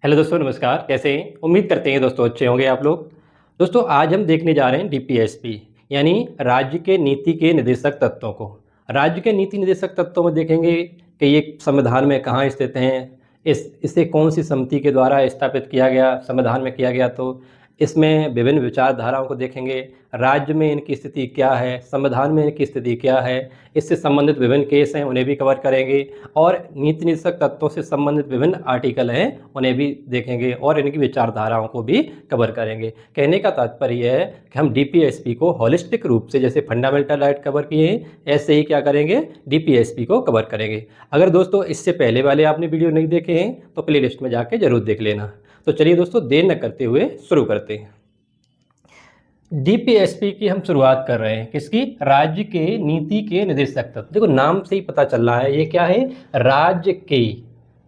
Hello दोस्तों, नमस्कार। कैसे हैं? उम्मीद करते हैं दोस्तों अच्छे होंगे आप लोग। दोस्तों आज हम देखने जा रहे हैं डीपीएसपी यानी राज्य के नीति के निर्देशक तत्वों को। राज्य के नीति निर्देशक तत्वों में देखेंगे कि ये संविधान में कहाँ स्थित हैं, इसे कौन सी समिति के द्वारा स्थापित किया गया, संविधान में किया गया। तो इसमें विभिन्न विचारधाराओं को देखेंगे, राज्य में इनकी स्थिति क्या है, संविधान में इनकी स्थिति क्या है, इससे संबंधित विभिन्न केस हैं उन्हें भी कवर करेंगे और नीति निर्देशक तत्वों से संबंधित विभिन्न आर्टिकल हैं उन्हें भी देखेंगे और इनकी विचारधाराओं को भी कवर करेंगे। कहने का तात्पर्य है कि हम डीपीएसपी को होलिस्टिक रूप से जैसे फंडामेंटल राइट कवर किए हैं ऐसे ही क्या करेंगे, डीपीएसपी को कवर करेंगे। अगर दोस्तों इससे पहले वाले आपने वीडियो नहीं देखे हैं तो प्ले लिस्ट में जाके जरूर देख लेना। तो चलिए दोस्तों देर न करते हुए शुरू करते हैं। डीपीएसपी की हम शुरुआत कर रहे हैं, किसकी? राज्य के नीति के निर्देशक तत्व। देखो नाम से ही पता चल रहा है ये क्या है, राज्य के,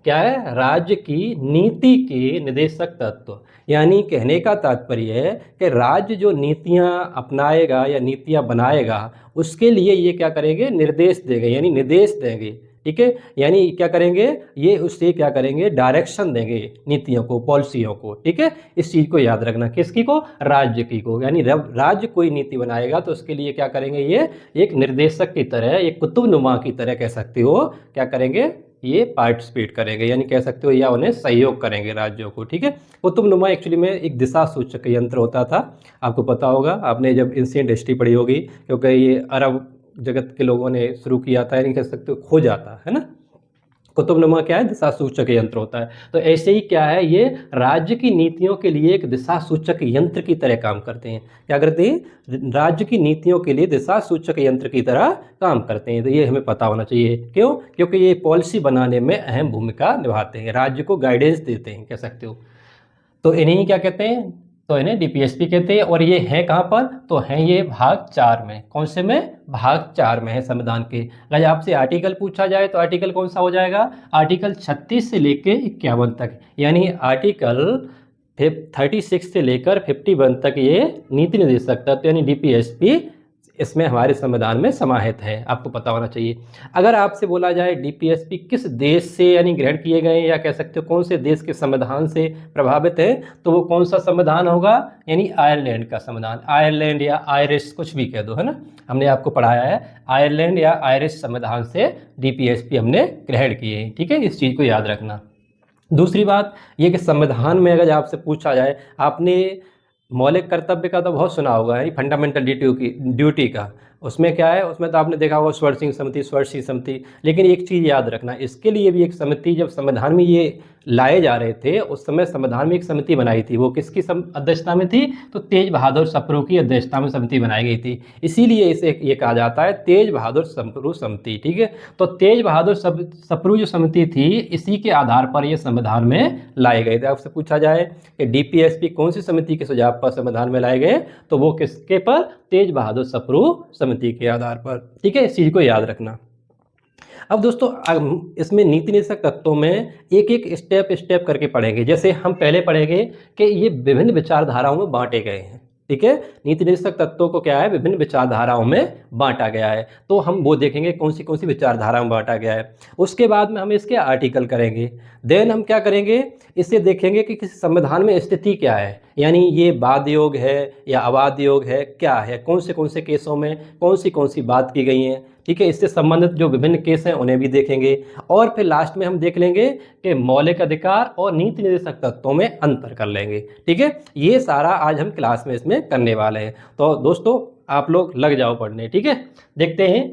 क्या है, राज्य की नीति के निर्देशक तत्व। यानी कहने का तात्पर्य है कि राज्य जो नीतियां अपनाएगा या नीतियां बनाएगा उसके लिए ये क्या करेंगे, निर्देश देंगे यानी निर्देश देंगे। ठीक है, यानी क्या करेंगे, ये उससे क्या करेंगे, डायरेक्शन देंगे नीतियों को, पॉलिसियों को। ठीक है, इस चीज़ को याद रखना, किसकी को, राज्य की को। यानी राज्य कोई नीति बनाएगा तो उसके लिए क्या करेंगे, ये एक निर्देशक की तरह, एक कुतुबनुमा की तरह कह सकते हो, क्या करेंगे, ये पार्टिसिपेट करेंगे यानी कह सकते हो या उन्हें सहयोग करेंगे राज्यों को। ठीक है, कुतुबनुमा एक्चुअली में एक दिशा सूचक यंत्र होता था, आपको पता होगा, आपने जब एंशिएंट हिस्ट्री पढ़ी होगी, क्योंकि ये अरब जगत के लोगों ने शुरू किया था, यानी कह सकते हो खो जाता है ना। कुतुबनुमा क्या है, दिशा सूचक यंत्र होता है। तो ऐसे ही क्या है, ये राज्य की नीतियों के लिए एक दिशा सूचक यंत्र की तरह काम करते हैं। क्या करते हैं, राज्य की नीतियों के लिए दिशा सूचक यंत्र की तरह काम करते हैं। तो ये हमें पता होना चाहिए, क्यों? क्योंकि ये पॉलिसी बनाने में अहम भूमिका निभाते हैं, राज्य को गाइडेंस देते हैं, कह सकते हो। तो इन्हीं क्या कहते हैं, तो इन्हें डीपीएसपी कहते हैं। और ये है कहाँ पर, तो हैं ये भाग 4 में। कौन से में? भाग 4 में है संविधान के। अगर आपसे आर्टिकल पूछा जाए तो आर्टिकल कौन सा हो जाएगा, आर्टिकल 36 से लेके 51 तक, यानी आर्टिकल 36 से लेकर 51 तक ये नीति निर्देशक तत्व यानी डीपीएसपी इसमें हमारे संविधान में समाहित है, आपको पता होना चाहिए। अगर आपसे बोला जाए डीपीएसपी किस देश से यानी ग्रहण किए गए या कह सकते हो कौन से देश के संविधान से प्रभावित है, तो वो कौन सा संविधान होगा, यानी आयरलैंड का संविधान। आयरलैंड या आयरिश कुछ भी कह दो, है ना, हमने आपको पढ़ाया है, आयरलैंड या आयरिश संविधान से डीपीएसपी हमने ग्रहण किए हैं। ठीक है, इस चीज़ को याद रखना। दूसरी बात ये कि संविधान में अगर आपसे पूछा जाए, आपने मौलिक कर्तव्य का तो बहुत सुना होगा, यानी फंडामेंटल ड्यूटी का, उसमें क्या है, उसमें तो आपने देखा होगा स्वरसिंह समिति, स्वरसिंह समिति। लेकिन एक चीज़ याद रखना, इसके लिए भी एक समिति, जब संविधान में ये लाए जा रहे थे उस समय संविधान में एक समिति बनाई थी, वो किसकी अध्यक्षता में थी, तो तेज बहादुर सप्रू की अध्यक्षता में समिति बनाई गई थी। इसीलिए इसे ये कहा जाता है तेज बहादुर सप्रू समिति। ठीक है, तो तेज बहादुर सप्रू जो समिति थी इसी के आधार पर ये संविधान में लाए गए थे। आपसे पूछा जाए कि डीपीएसपी कौन सी समिति के सुझाव पर संविधान में लाए गए, तो वो किसके पर, तेज बहादुर सप्रू समिति के आधार पर। ठीक है, इस चीज़ को याद रखना। अब दोस्तों इसमें नीति निर्देशक तत्वों में एक एक स्टेप करके पढ़ेंगे। जैसे हम पहले पढ़ेंगे कि ये विभिन्न विचारधाराओं में बांटे गए हैं। ठीक है, नीति निर्देशक तत्वों को क्या है, विभिन्न विचारधाराओं में बांटा गया है। तो हम वो देखेंगे कौन सी विचारधारा में बांटा गया है। उसके बाद में हम इसके आर्टिकल करेंगे। देन हम क्या करेंगे, इससे देखेंगे कि किसी संविधान में स्थिति क्या है, यानी ये वाद योग है या अवाद योग है, क्या है, कौन से केसों में कौन सी बात की गई है। ठीक है, इससे संबंधित जो विभिन्न केस हैं उन्हें भी देखेंगे। और फिर लास्ट में हम देख लेंगे कि मौलिक अधिकार और नीति निर्देशक तत्वों में अंतर कर लेंगे। ठीक है, ये सारा आज हम क्लास में इसमें करने वाले हैं। तो दोस्तों आप लोग लग जाओ पढ़ने। ठीक है, देखते हैं।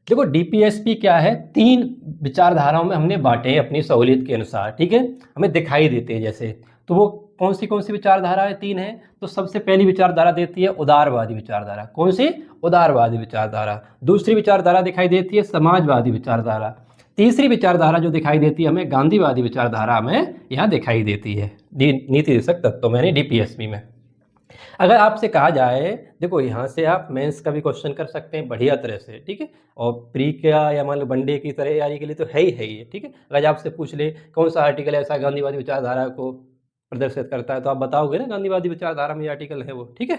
देखो डीपीएसपी क्या है, 3 विचारधाराओं में हमने बांटे हैं अपनी सहूलियत के अनुसार। ठीक है, हमें दिखाई देते हैं जैसे, तो वो कौन सी विचारधाराएं 3 हैं, तो सबसे पहली विचारधारा देती है उदारवादी विचारधारा। कौन सी? उदारवादी विचारधारा। दूसरी विचारधारा दिखाई देती है समाजवादी विचारधारा। तीसरी विचारधारा जो दिखाई देती है हमें, गांधीवादी विचारधारा हमें यहाँ दिखाई देती है नीति निर्देशक तत्वों में यानी डीपीएसपी में। अगर आपसे कहा जाए, देखो यहाँ से आप मेंस का भी क्वेश्चन कर सकते हैं बढ़िया तरह से। ठीक है, और प्री का या मान लो वनडे की तैयारी के लिए तो है ही है। ठीक है, अगर आपसे पूछ ले कौन सा आर्टिकल ऐसा गांधीवादी विचारधारा को प्रदर्शित करता है, तो आप बताओगे ना गांधीवादी विचारधारा में ये आर्टिकल है वो। ठीक है,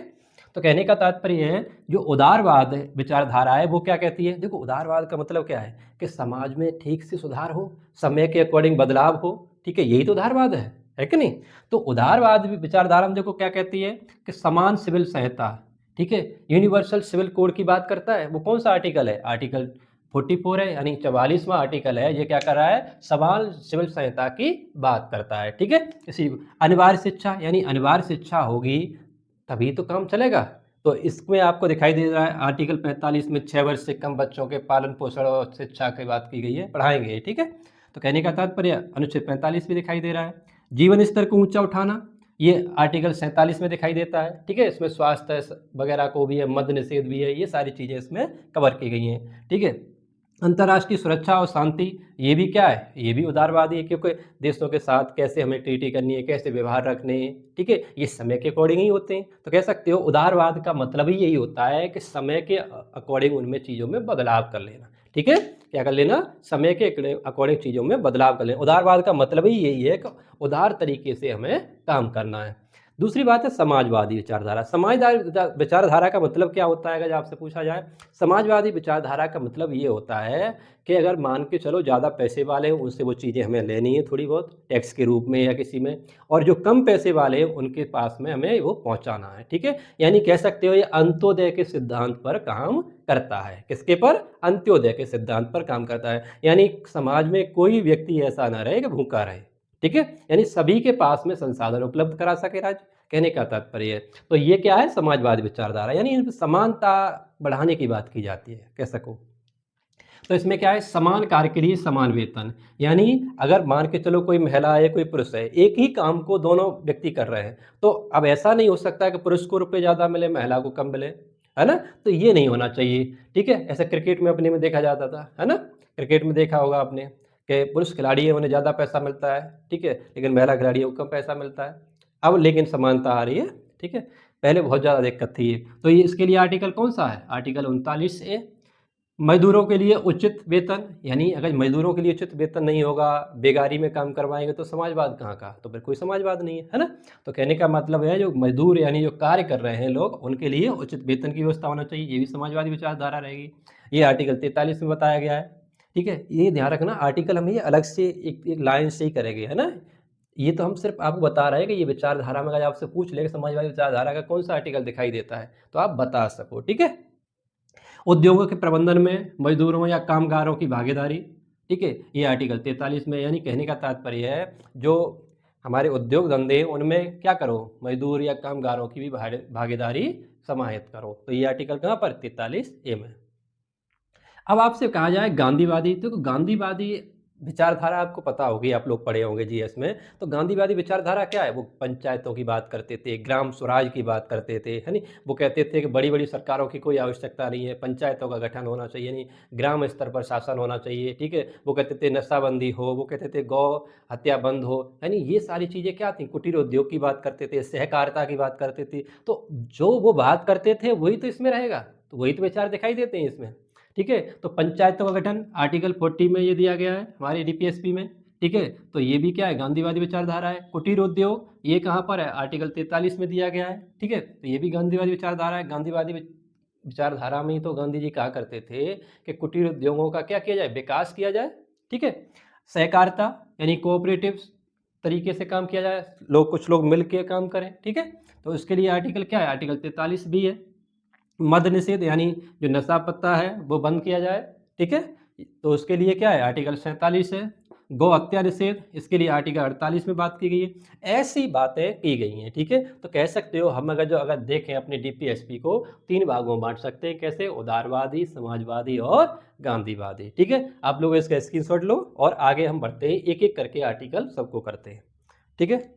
तो कहने का तात्पर्य है जो उदारवाद विचारधारा है वो क्या कहती है। देखो उदारवाद का मतलब क्या है कि समाज में ठीक से सुधार हो, समय के अकॉर्डिंग बदलाव हो। ठीक है, यही तो उदारवाद है। है कि नहीं। तो उदारवाद विचारधारा में देखो क्या कहती है कि समान सिविल संहिता, ठीक है, यूनिवर्सल सिविल कोड की बात करता है। वो कौन सा आर्टिकल है, आर्टिकल 44 है, यानी 44वां आर्टिकल है। ये क्या कर रहा है, समान सिविल संहिता की बात करता है, ठीक है। इसी अनिवार्य शिक्षा, यानी अनिवार्य शिक्षा होगी तभी तो काम चलेगा। तो इसमें आपको दिखाई दे रहा है आर्टिकल 45 में 6 वर्ष से कम बच्चों के पालन पोषण और शिक्षा की बात की गई है, पढ़ाएंगे, ठीक है। तो कहने का तात्पर्य अनुच्छेद 45 भी दिखाई दे रहा है। जीवन स्तर को ऊंचा उठाना, ये आर्टिकल 47 में दिखाई देता है, ठीक है। इसमें स्वास्थ्य वगैरह को भी है, मद्य निषेध भी है, ये सारी चीज़ें इसमें कवर की गई हैं, ठीक है। अंतर्राष्ट्रीय सुरक्षा और शांति, ये भी क्या है, ये भी उदारवादी है, क्योंकि देशों के साथ कैसे हमें ट्रीटी करनी है, कैसे व्यवहार रखने हैं, ठीक है, ये समय के अकॉर्डिंग ही होते हैं। तो कह सकते हो उदारवाद का मतलब ही यही होता है कि समय के अकॉर्डिंग उनमें चीज़ों में बदलाव कर लेना, ठीक है। क्या कर लेना, समय के अकॉर्डिंग चीज़ों में बदलाव कर लेना। उदारवाद का मतलब ही यही है कि उदार तरीके से हमें काम करना है। दूसरी बात है समाजवादी विचारधारा। समाजवादी विचारधारा का मतलब क्या होता है, अगर आपसे पूछा जाए, समाजवादी विचारधारा का मतलब ये होता है कि अगर मान के चलो ज़्यादा पैसे वाले हैं उनसे वो चीज़ें हमें लेनी है थोड़ी बहुत टैक्स के रूप में या किसी में, और जो कम पैसे वाले हैं उनके पास में हमें वो पहुंचाना है, ठीक है। यानी कह सकते हो ये अंत्योदय के सिद्धांत पर काम करता है। किसके पर, अंत्योदय के सिद्धांत पर काम करता है। यानी समाज में कोई व्यक्ति ऐसा ना रहे कि भूखा रहे, ठीक है। यानी सभी के पास में संसाधन उपलब्ध करा सके राज्य, कहने का तात्पर्य है। तो ये क्या है, समाजवादी विचारधारा, यानी समानता बढ़ाने की बात की जाती है, कह सको। तो इसमें क्या है, समान कार्य के लिए समान वेतन। यानी अगर मान के चलो कोई महिला है कोई पुरुष है, एक ही काम को दोनों व्यक्ति कर रहे हैं, तो अब ऐसा नहीं हो सकता कि पुरुष को रुपये ज़्यादा मिले महिला को कम मिले, है ना। तो ये नहीं होना चाहिए, ठीक है। ऐसा क्रिकेट में अपने में देखा जाता था, है ना। क्रिकेट में देखा होगा आपने कि पुरुष खिलाड़ी है उन्हें ज़्यादा पैसा मिलता है, ठीक है, लेकिन महिला खिलाड़ी को कम पैसा मिलता है। अब लेकिन समानता आ रही है, ठीक है। पहले बहुत ज़्यादा दिक्कत थी ये। तो ये इसके लिए आर्टिकल कौन सा है, आर्टिकल 39A। मजदूरों के लिए उचित वेतन, यानी अगर मजदूरों के लिए उचित वेतन नहीं होगा, बेगारी में काम करवाएंगे, तो समाजवाद कहाँ का, तो फिर कोई समाजवाद नहीं है ना। तो कहने का मतलब है जो मजदूर यानी जो कार्य कर रहे हैं लोग, उनके लिए उचित वेतन की व्यवस्था होना चाहिए, ये भी समाजवादी विचारधारा रहेगी। ये आर्टिकल 43 में बताया गया है, ठीक है। ये ध्यान रखना, आर्टिकल हम ये अलग से एक लाइन से ही करेंगे, है ना। ये तो हम सिर्फ आपको बता रहे हैं कि ये विचारधारा में अगर आपसे पूछ ले समाजवादी विचारधारा का कौन सा आर्टिकल दिखाई देता है, तो आप बता सको, ठीक है। उद्योगों के प्रबंधन में मजदूरों या कामगारों की भागीदारी, ठीक है, ये आर्टिकल 43 में। यानी कहने का तात्पर्य है जो हमारे उद्योग धंधे उनमें क्या करो, मजदूर या कामगारों की भी भागीदारी समाहित करो। तो ये आर्टिकल कहाँ पर, 43A में। अब आपसे कहा जाए गांधीवादी, तो गांधीवादी विचारधारा आपको पता होगी, आप लोग पढ़े होंगे जीएस में। तो गांधीवादी विचारधारा क्या है, वो पंचायतों की बात करते थे, ग्राम स्वराज की बात करते थे, है नी। वो कहते थे कि बड़ी बड़ी सरकारों की कोई आवश्यकता नहीं है, पंचायतों का गठन होना चाहिए, नहीं ग्राम स्तर पर शासन होना चाहिए, ठीक है। वो कहते थे नशाबंदी हो, वो कहते थे गौ हत्या बंद हो, यानी ये सारी चीज़ें क्या थी, कुटीर उद्योग की बात करते थे, सहकारिता की बात करते थे। तो जो वो बात करते थे वही तो इसमें रहेगा, तो वही तो विचार दिखाई देते हैं इसमें, ठीक है। तो पंचायतों का गठन आर्टिकल 40 में ये दिया गया है हमारे डीपीएसपी में, ठीक है। तो ये भी क्या है, गांधीवादी विचारधारा है। कुटीर उद्योग ये कहाँ पर है, आर्टिकल 43 में दिया गया है, ठीक है। तो ये भी गांधीवादी विचारधारा है। गांधीवादी विचारधारा में ही तो गांधी जी कहा करते थे कि कुटीर उद्योगों का क्या किया जाए, विकास किया जाए, ठीक है। सहकारिता यानी कोऑपरेटिव तरीके से काम किया जाए, लोग कुछ लोग मिल के काम करें, ठीक है। तो इसके लिए आर्टिकल क्या है, आर्टिकल 43 भी है। मद्य निषेध यानी जो नशा पत्ता है वो बंद किया जाए, ठीक है। तो उसके लिए क्या है, आर्टिकल 47 है। गौ हत्या निषेध, इसके लिए आर्टिकल 48 में बात की गई है। ऐसी बातें की गई हैं, ठीक है। तो कह सकते हो हम अगर देखें अपने डीपीएसपी को 3 भागों में बांट सकते हैं, कैसे, उदारवादी, समाजवादी और गांधीवादी, ठीक है। आप लोग इसका स्क्रीनशॉट लो और आगे हम बढ़ते हैं, एक एक करके आर्टिकल सबको करते हैं, ठीक है।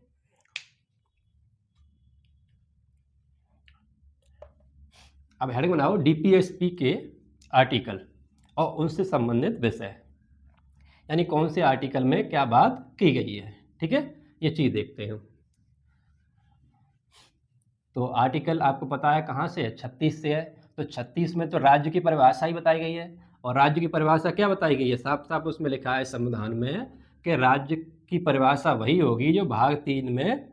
अब हेडिंग बनाओ डीपीएसपी के आर्टिकल और उनसे संबंधित विषय, यानी कौन से आर्टिकल में क्या बात की गई है, ठीक है। ये चीज़ देखते हैं। तो आर्टिकल आपको पता है कहाँ से है, 36 से है। तो 36 में तो राज्य की परिभाषा ही बताई गई है, और राज्य की परिभाषा क्या बताई गई है, साफ साफ उसमें लिखा है संविधान में कि राज्य की परिभाषा वही होगी जो भाग 3 में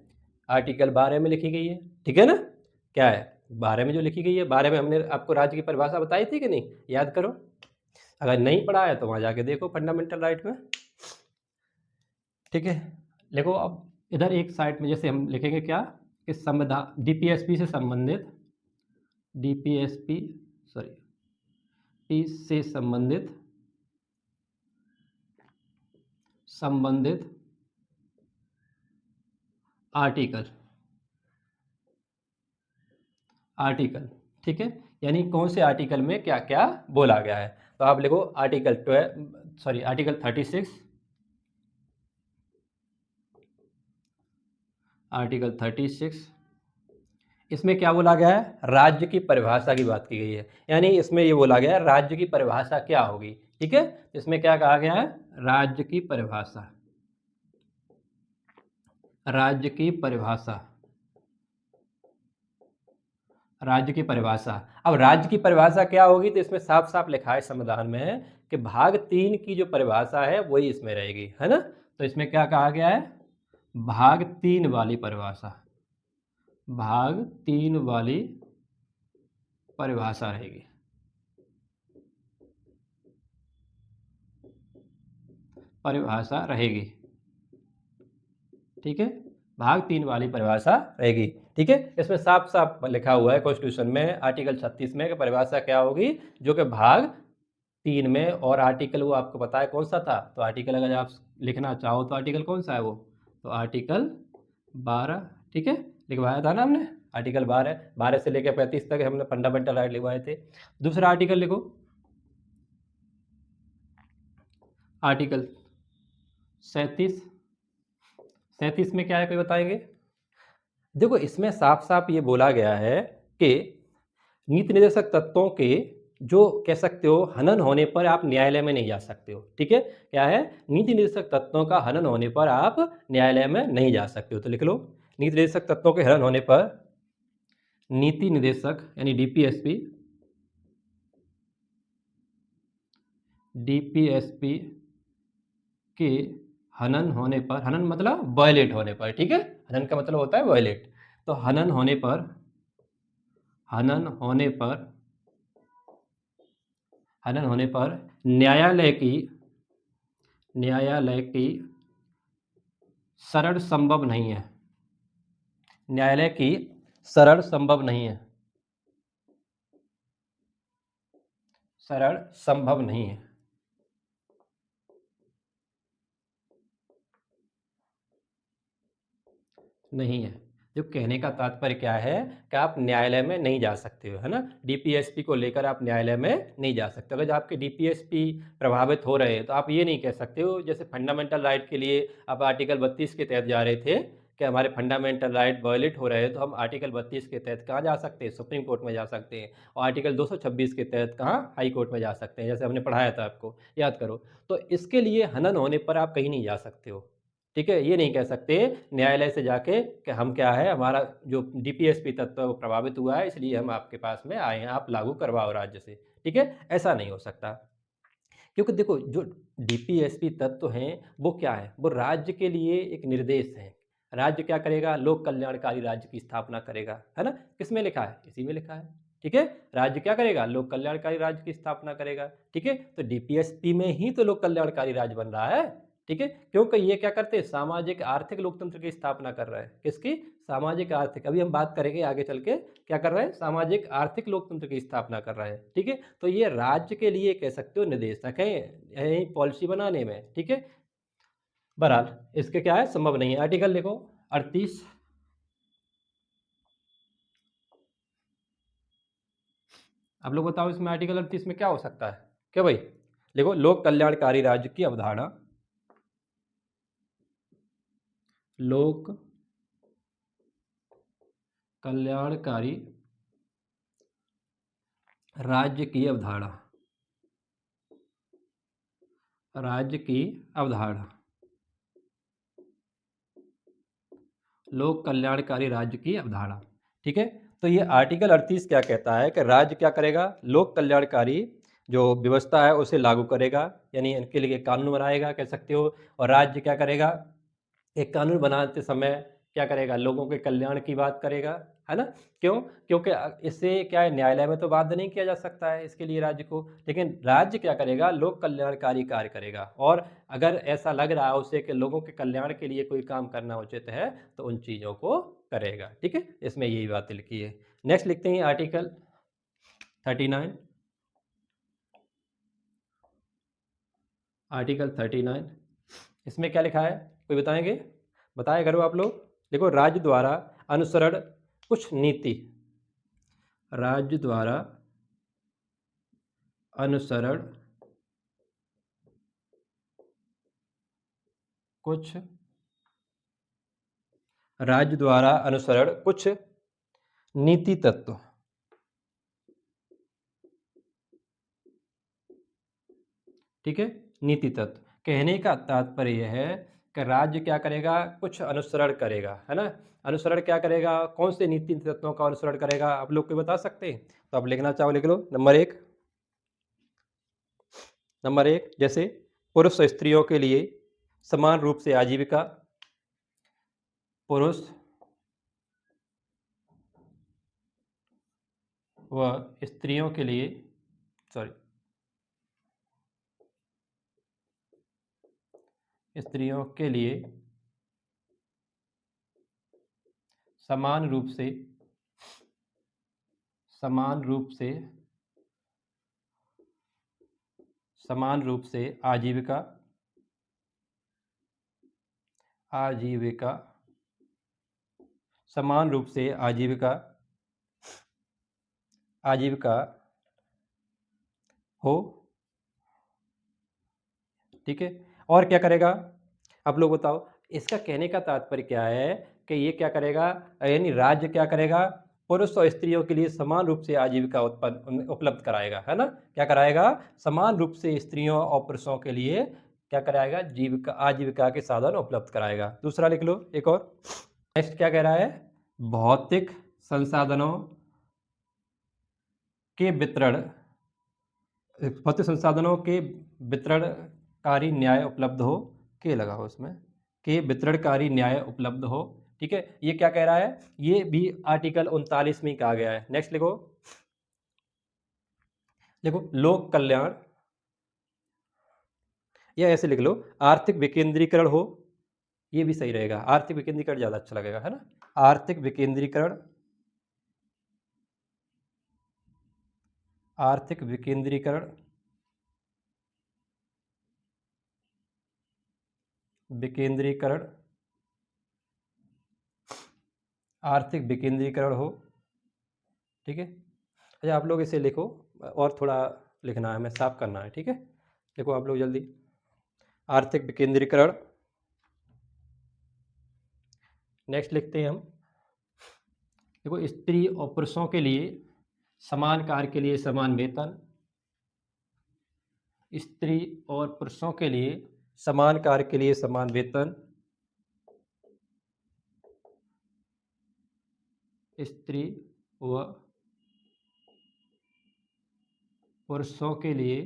आर्टिकल 12 में लिखी गई है, ठीक है ना। क्या है, 12 में जो लिखी गई है, 12 में हमने आपको राज्य की परिभाषा बताई थी कि नहीं, याद करो। अगर नहीं पढ़ा है तो वहाँ जाके देखो फंडामेंटल राइट में, ठीक है। देखो अब इधर एक साइड में जैसे हम लिखेंगे क्या कि संविधान डीपीएसपी से संबंधित, डीपीएसपी सॉरी पी से संबंधित आर्टिकल, आर्टिकल, ठीक है, यानी कौन से आर्टिकल में क्या क्या बोला गया है। तो आप लिखो आर्टिकल 12 सॉरी आर्टिकल 36, आर्टिकल 36 इसमें क्या बोला गया है, राज्य की परिभाषा की बात की गई है, यानी इसमें ये बोला गया है राज्य की परिभाषा क्या होगी। ठीक है, इसमें क्या कहा गया है, राज्य की परिभाषा, राज्य की परिभाषा, राज्य की परिभाषा। अब राज्य की परिभाषा क्या होगी, तो इसमें साफ साफ लिखा है संविधान में कि भाग 3 की जो परिभाषा है वही इसमें रहेगी, है ना। तो इसमें क्या कहा गया है, भाग 3 वाली परिभाषा, भाग 3 वाली परिभाषा रहेगी, परिभाषा रहेगी। ठीक है, भाग 3 वाली परिभाषा रहेगी। ठीक है, इसमें साफ साफ लिखा हुआ है कॉन्स्टिट्यूशन में आर्टिकल 36 में कि परिभाषा क्या होगी, जो कि भाग 3 में, और आर्टिकल वो आपको पता है कौन सा था। तो आर्टिकल अगर आप लिखना चाहो तो आर्टिकल कौन सा है वो, तो आर्टिकल 12। ठीक है, लिखवाया था ना हमने, आर्टिकल 12 से लेकर 35 तक हमने फंडामेंटल राइट लिखवाए थे। दूसरा आर्टिकल लिखो, आर्टिकल 37 में क्या है, कोई बताएंगे। देखो इसमें साफ साफ ये बोला गया है कि नीति निर्देशक तत्वों के जो कह सकते हो हनन होने पर आप न्यायालय में नहीं जा सकते हो। ठीक है, क्या है, नीति निर्देशक तत्वों का हनन होने पर आप न्यायालय में नहीं जा सकते हो। तो लिख लो, नीति निर्देशक तत्वों के हनन होने पर नीति निर्देशक यानी डीपीएसपी, डीपीएसपी के हनन होने पर, हनन मतलब वायलेट होने पर, ठीक है, हनन का मतलब होता है वायलेट। तो हनन होने पर, हनन होने पर, हनन होने पर न्यायालय की, न्यायालय की शरण संभव नहीं है, न्यायालय की शरण संभव नहीं है, शरण संभव नहीं है, नहीं है। जो कहने का तात्पर्य क्या है कि आप न्यायालय में नहीं जा सकते हो, है ना, डीपीएसपी को लेकर आप न्यायालय में नहीं जा सकते। अगर आपके डीपीएसपी प्रभावित हो रहे हैं तो आप ये नहीं कह सकते हो, जैसे फंडामेंटल राइट के लिए आप आर्टिकल 32 के तहत जा रहे थे कि हमारे फंडामेंटल राइट वायलेट हो रहे हैं, तो हम आर्टिकल 32 के तहत कहाँ जा सकते हैं, सुप्रीम कोर्ट में जा सकते हैं, और आर्टिकल 226 के तहत कहाँ, हाई कोर्ट में जा सकते हैं, जैसे हमने पढ़ाया था आपको, याद करो। तो इसके लिए हनन होने पर आप कहीं नहीं जा सकते हो। ठीक है, ये नहीं कह सकते न्यायालय से जाके कि हम क्या है, हमारा जो डीपीएसपी तत्व प्रभावित हुआ है इसलिए हम आपके पास में आए हैं, आप लागू करवाओ राज्य से। ठीक है, ऐसा नहीं हो सकता, क्योंकि देखो जो डीपीएसपी तत्व हैं वो क्या है, वो राज्य के लिए एक निर्देश है। राज्य क्या करेगा, लोक कल्याणकारी राज्य की स्थापना करेगा, है ना, किसमें लिखा है, इसी में लिखा है। ठीक है, राज्य क्या करेगा, लोक कल्याणकारी राज्य की स्थापना करेगा। ठीक है, तो डीपीएसपी में ही तो लोक कल्याणकारी राज्य बन रहा है। ठीक है, क्योंकि ये क्या करते हैं, सामाजिक आर्थिक लोकतंत्र की स्थापना कर रहा है, किसकी, सामाजिक आर्थिक, अभी हम बात करेंगे आगे चल के, क्या कर रहे हैं, सामाजिक आर्थिक लोकतंत्र की स्थापना कर रहे हैं। ठीक है, तो ये राज्य के लिए कह सकते हो निर्देशक है पॉलिसी बनाने में। ठीक है, बहरहाल इसके क्या है, संभव नहीं है। आर्टिकल देखो 38, आप लोग बताओ इसमें आर्टिकल 38 में क्या हो सकता है, क्या भाई, देखो लोक कल्याणकारी राज्य की अवधारणा, लोक कल्याणकारी राज्य की अवधारणा, राज्य की अवधारणा, लोक कल्याणकारी राज्य की अवधारणा। ठीक है, तो ये आर्टिकल 38 क्या कहता है कि राज्य क्या करेगा, लोक कल्याणकारी जो व्यवस्था है उसे लागू करेगा, यानी इनके लिए कानून बनाएगा कह सकते हो। और राज्य क्या करेगा, एक कानून बनाते समय क्या करेगा, लोगों के कल्याण की बात करेगा, है ना। क्यों? क्योंकि इससे क्या है, न्यायालय में तो बाध्य नहीं किया जा सकता है इसके लिए राज्य को, लेकिन राज्य क्या करेगा, लोक कल्याणकारी कार्य करेगा। और अगर ऐसा लग रहा है उसे कि लोगों के कल्याण के लिए कोई काम करना उचित है तो उन चीज़ों को करेगा। ठीक है, इसमें यही बात लिखी है। नेक्स्ट लिखते हैं आर्टिकल 39। आर्टिकल 39 इसमें क्या लिखा है, कोई बताएंगे? बताया करो आप लोग। देखो, राज्य द्वारा अनुसरण कुछ नीति, राज्य द्वारा अनुसरण कुछ, राज्य द्वारा अनुसरण कुछ नीति तत्व, ठीक है, नीति तत्व। कहने का तात्पर्य यह है कि राज्य क्या करेगा, कुछ अनुसरण करेगा, है ना। अनुसरण क्या करेगा, कौन से नीति तत्वों का अनुसरण करेगा, आप लोग को बता सकते हैं? तो आप लिखना चाहो लिख लो। नंबर एक, जैसे पुरुष और स्त्रियों के लिए समान रूप से आजीविका, पुरुष व स्त्रियों के लिए, स्त्रियों के लिए समान रूप से, समान रूप से, समान रूप से आजीविका, आजीविका, समान रूप से आजीविका, आजीविका हो, ठीक है। और क्या करेगा, आप लोग बताओ। इसका कहने का तात्पर्य क्या है कि ये क्या करेगा, यानी राज्य क्या करेगा, पुरुष और स्त्रियों के लिए समान रूप से आजीविका उत्पन्न उपलब्ध कराएगा, है ना। क्या कराएगा, समान रूप से स्त्रियों और पुरुषों के लिए क्या कराएगा, जीविका, आजीविका के साधन उपलब्ध कराएगा। दूसरा लिख लो एक और। नेक्स्ट क्या कह रहा है, भौतिक संसाधनों के वितरण, भौतिक संसाधनों के वितरणकारी न्याय उपलब्ध हो, के लगा हो उसमें, के वितरणकारी न्याय उपलब्ध हो, ठीक है। ये क्या कह रहा है, ये भी आर्टिकल 39 में कहा गया है। नेक्स्ट लिखो, देखो लोक कल्याण, या ऐसे लिख लो आर्थिक विकेंद्रीकरण हो, ये भी सही रहेगा, आर्थिक विकेंद्रीकरण ज्यादा अच्छा लगेगा, है ना। आर्थिक विकेंद्रीकरण, आर्थिक विकेंद्रीकरण, विकेंद्रीकरण, आर्थिक विकेंद्रीकरण हो, ठीक है। अच्छा, आप लोग इसे लिखो, और थोड़ा लिखना है, हमें साफ करना है, ठीक है। देखो आप लोग जल्दी, आर्थिक विकेंद्रीकरण। नेक्स्ट लिखते हैं हम, देखो स्त्री और पुरुषों के लिए समान कार्य के लिए समान वेतन, स्त्री और पुरुषों के लिए समान कार्य के लिए समान वेतन, स्त्री व पुरुषों के लिए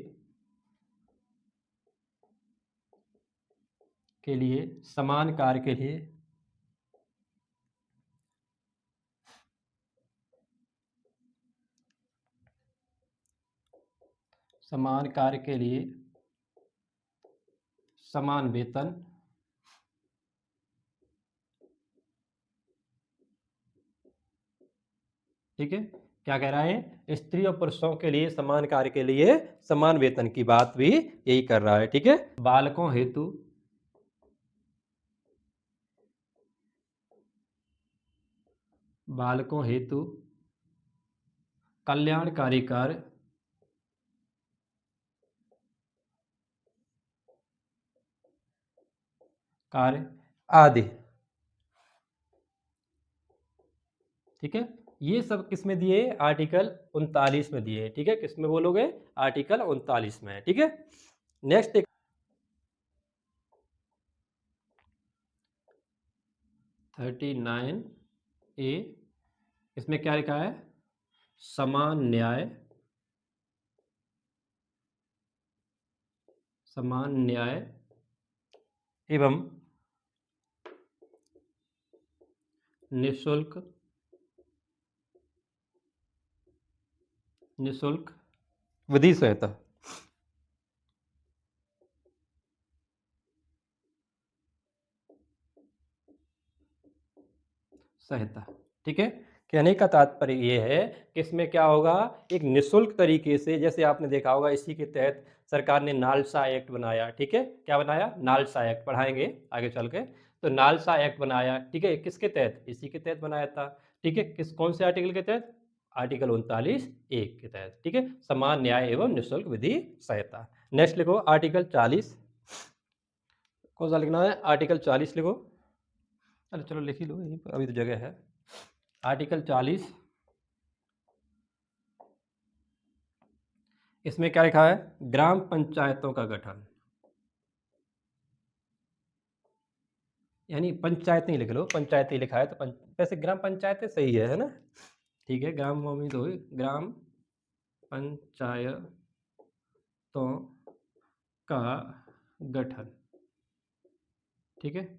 समान कार्य के लिए समान कार्य के लिए समान वेतन, ठीक है। क्या कह रहा है, स्त्री और पुरुषों के लिए समान कार्य के लिए समान वेतन की बात भी यही कर रहा है, ठीक है। बालकों हेतु, बालकों हेतु कल्याणकारी कार्य, कार्य आदि, ठीक है। ये सब किस में दिए, आर्टिकल 39 में दिए, ठीक है। किस में बोलोगे, आर्टिकल 39 में, ठीक है। नेक्स्ट 39A, इसमें क्या लिखा है, समान न्याय, समान न्याय एवं निःशुल्क निःशुल्क विधि सहायता। सहायता, ठीक है। कहने का तात्पर्य ये है कि इसमें क्या होगा, एक निःशुल्क तरीके से, जैसे आपने देखा होगा इसी के तहत सरकार ने नालसा एक्ट बनाया, ठीक है। क्या बनाया? नालसा एक्ट, पढ़ाएंगे आगे चल के। तो नालसा एक्ट बनाया, ठीक है, किसके तहत? इसी के तहत बनाया था, ठीक है। कौन से आर्टिकल के तहत? आर्टिकल 39(1) के तहत, ठीक है। समान न्याय एवं निःशुल्क विधि सहायता। नेक्स्ट लिखो आर्टिकल 40। कौन सा लिखना है? आर्टिकल 40 लिखो। अरे चलो लिख ही लो, यहीं पर अभी तो जगह है। आर्टिकल 40, इसमें क्या लिखा है? ग्राम पंचायतों का गठन, यानी पंचायत नहीं लिख लो, पंचायत ही लिखा है तो वैसे ग्राम पंचायत सही है ना? ठीक है, ग्राम भूमि तो हुई, ग्राम पंचायतों का गठन, ठीक है।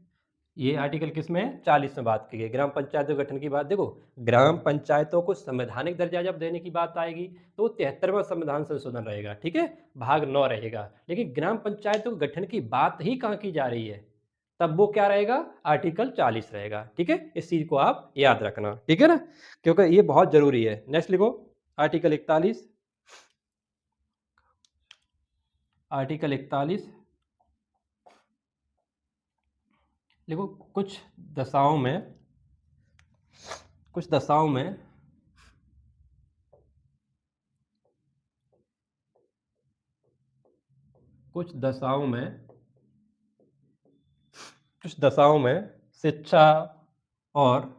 ये आर्टिकल किस में है? 40 में बात की गई ग्राम पंचायतों के गठन की बात। देखो, ग्राम पंचायतों को संवैधानिक दर्जा जब देने की बात आएगी तो 73वां संविधान संशोधन रहेगा, ठीक है, भाग 9 रहेगा। लेकिन ग्राम पंचायतों के गठन की बात ही कहाँ की जा रही है, तब वो क्या रहेगा? आर्टिकल 40 रहेगा, ठीक है। इस चीज को आप याद रखना, ठीक है ना, क्योंकि ये बहुत जरूरी है। नेक्स्ट लिखो आर्टिकल 41। आर्टिकल 41 देखो, दशाओं में कुछ दशाओं में कुछ दशाओं में कुछ दशाओं में शिक्षा और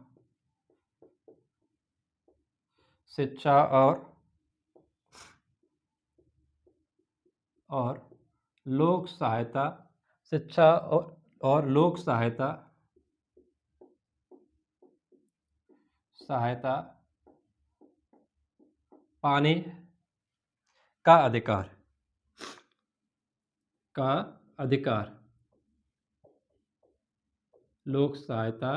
शिक्षा और लोक सहायता, शिक्षा और लोक सहायता सहायता पाने का अधिकार का अधिकार, लोक सहायता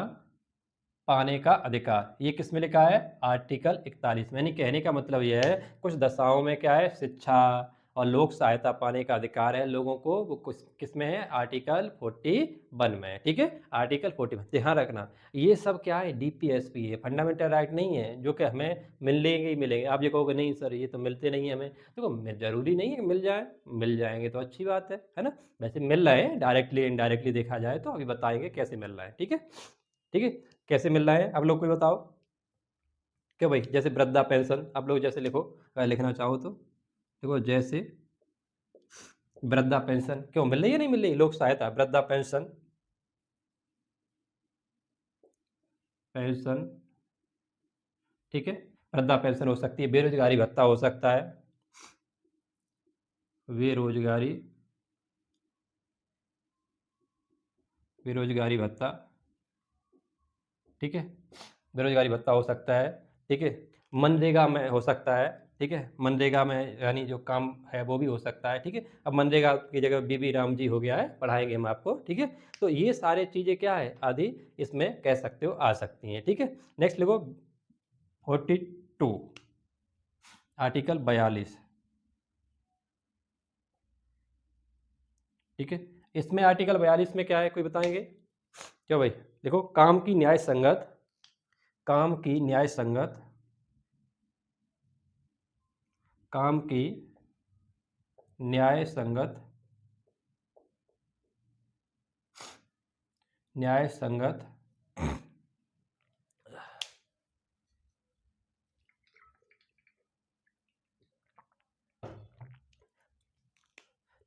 पाने का अधिकार, ये किस में लिखा है? आर्टिकल 41 में। यानी कहने का मतलब यह है, कुछ दशाओं में क्या है? शिक्षा और लोक सहायता पाने का अधिकार है लोगों को, वो कुछ किस में है? आर्टिकल 41 में है, ठीक है। आर्टिकल 41 ध्यान रखना, ये सब क्या है? डीपीएसपी है, फंडामेंटल राइट नहीं है जो कि हमें मिलेंगे ही मिलेंगे। आप ये कहोगे नहीं सर ये तो मिलते नहीं हमें, देखो जरूरी नहीं है कि मिल जाए, मिल जाएंगे तो अच्छी बात है ना। वैसे मिल रहे हैं, डायरेक्टली इनडायरेक्टली देखा जाए तो, अभी बताएंगे कैसे मिल रहा है, ठीक है। ठीक है, कैसे मिल रहा है आप लोग कोई बताओ। क्या भाई? जैसे वृद्धा पेंशन, आप लोग जैसे लिखो, अगर लिखना चाहो तो देखो, जैसे वृद्धा पेंशन क्यों मिल रही है? नहीं मिल रही? लोक सहायता, वृद्धा पेंशन, पेंशन, ठीक है। वृद्धा पेंशन हो सकती है, बेरोजगारी भत्ता हो सकता है, बेरोजगारी बेरोजगारी भत्ता, ठीक है, बेरोजगारी भत्ता हो सकता है, ठीक है। मनरेगा में हो सकता है, ठीक है, मनरेगा में यानी जो काम है वो भी हो सकता है, ठीक है। अब मनरेगा की जगह बीबी राम जी हो गया है, पढ़ाएंगे हम आपको, ठीक है। तो ये सारे चीज़ें क्या है? आदि इसमें कह सकते हो आ सकती हैं, ठीक है। नेक्स्ट लिखो 42, आर्टिकल 42, ठीक है। इसमें आर्टिकल 42 में क्या है, कोई बताएंगे? क्या भाई? देखो, काम की न्याय संगत काम की न्याय संगत न्याय संगत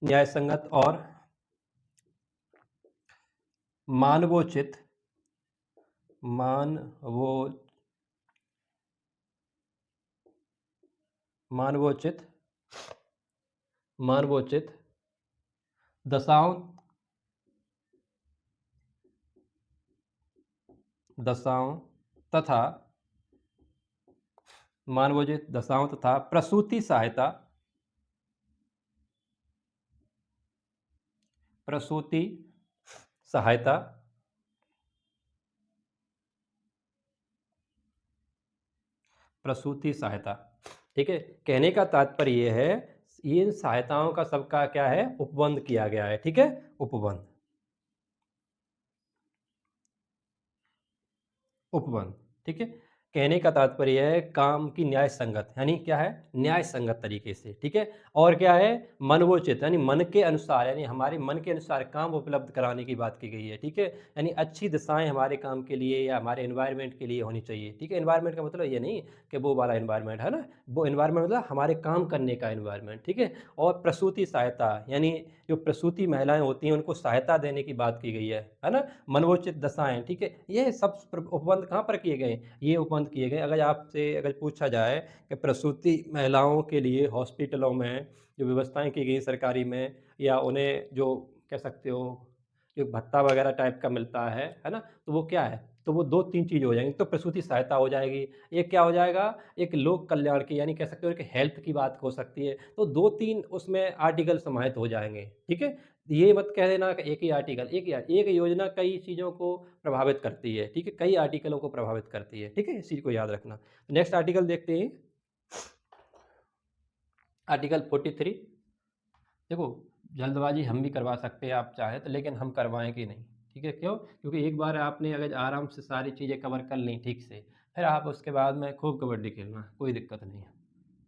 न्याय संगत और मानवोचित मानवो मानवोचित मानवोचित दशाओं दशाओं तथा मानवोचित दशाओं तथा प्रसूति सहायता प्रसूति सहायता। ठीक है, कहने का तात्पर्य ये है, इन सहायताओं का सबका क्या है, उपबंध किया गया है। ठीक है, उपबंध, उपबंध। ठीक है, कहने का तात्पर्य है काम की न्याय संगत, यानी क्या है, न्याय संगत तरीके से। ठीक है, और क्या है, मनवोचित, यानी मन के अनुसार, यानी हमारे मन के अनुसार काम उपलब्ध कराने की बात की गई है। ठीक है, यानी अच्छी दिशाएं हमारे काम के लिए या हमारे एनवायरनमेंट के लिए होनी चाहिए। ठीक है, एनवायरनमेंट का मतलब ये नहीं कि वो वाला एनवायरनमेंट है ना, वो एनवायरनमेंट मतलब हमारे काम करने का एनवायरनमेंट। ठीक है, और प्रसूति सहायता, यानी जो प्रसूति महिलाएं होती हैं उनको सहायता देने की बात की गई है ना, मनवोचित दशाएं। ठीक है, ये सब उपबंध कहाँ पर किए गए, ये उपबंध किए गए। अगर आपसे अगर पूछा जाए कि प्रसूति महिलाओं के लिए हॉस्पिटलों में जो व्यवस्थाएं की गई सरकारी में, या उन्हें जो कह सकते हो जो भत्ता वगैरह टाइप का मिलता है ना, तो वो क्या है, तो वो दो तीन चीज़ हो जाएंगी। तो प्रसूति सहायता हो जाएगी, एक क्या हो जाएगा, एक लोक कल्याण की, यानी कह सकते हो कि हेल्थ की बात हो सकती है। तो दो तीन उसमें आर्टिकल समाहित हो जाएंगे। ठीक है, ये मत कह देना कि एक ही आर्टिकल, एक योजना कई चीज़ों को प्रभावित करती है। ठीक है, कई आर्टिकलों को प्रभावित करती है। ठीक है, इस चीज़ को याद रखना। नेक्स्ट आर्टिकल देखते हैं, आर्टिकल 43। देखो, जल्दबाजी हम भी करवा सकते हैं आप चाहे तो, लेकिन हम करवाएं कि नहीं। ठीक है, क्यों, क्योंकि एक बार आपने अगर आराम से सारी चीज़ें कवर कर ली ठीक से, फिर आप उसके बाद में खूब कबड्डी खेलना, कोई दिक्कत नहीं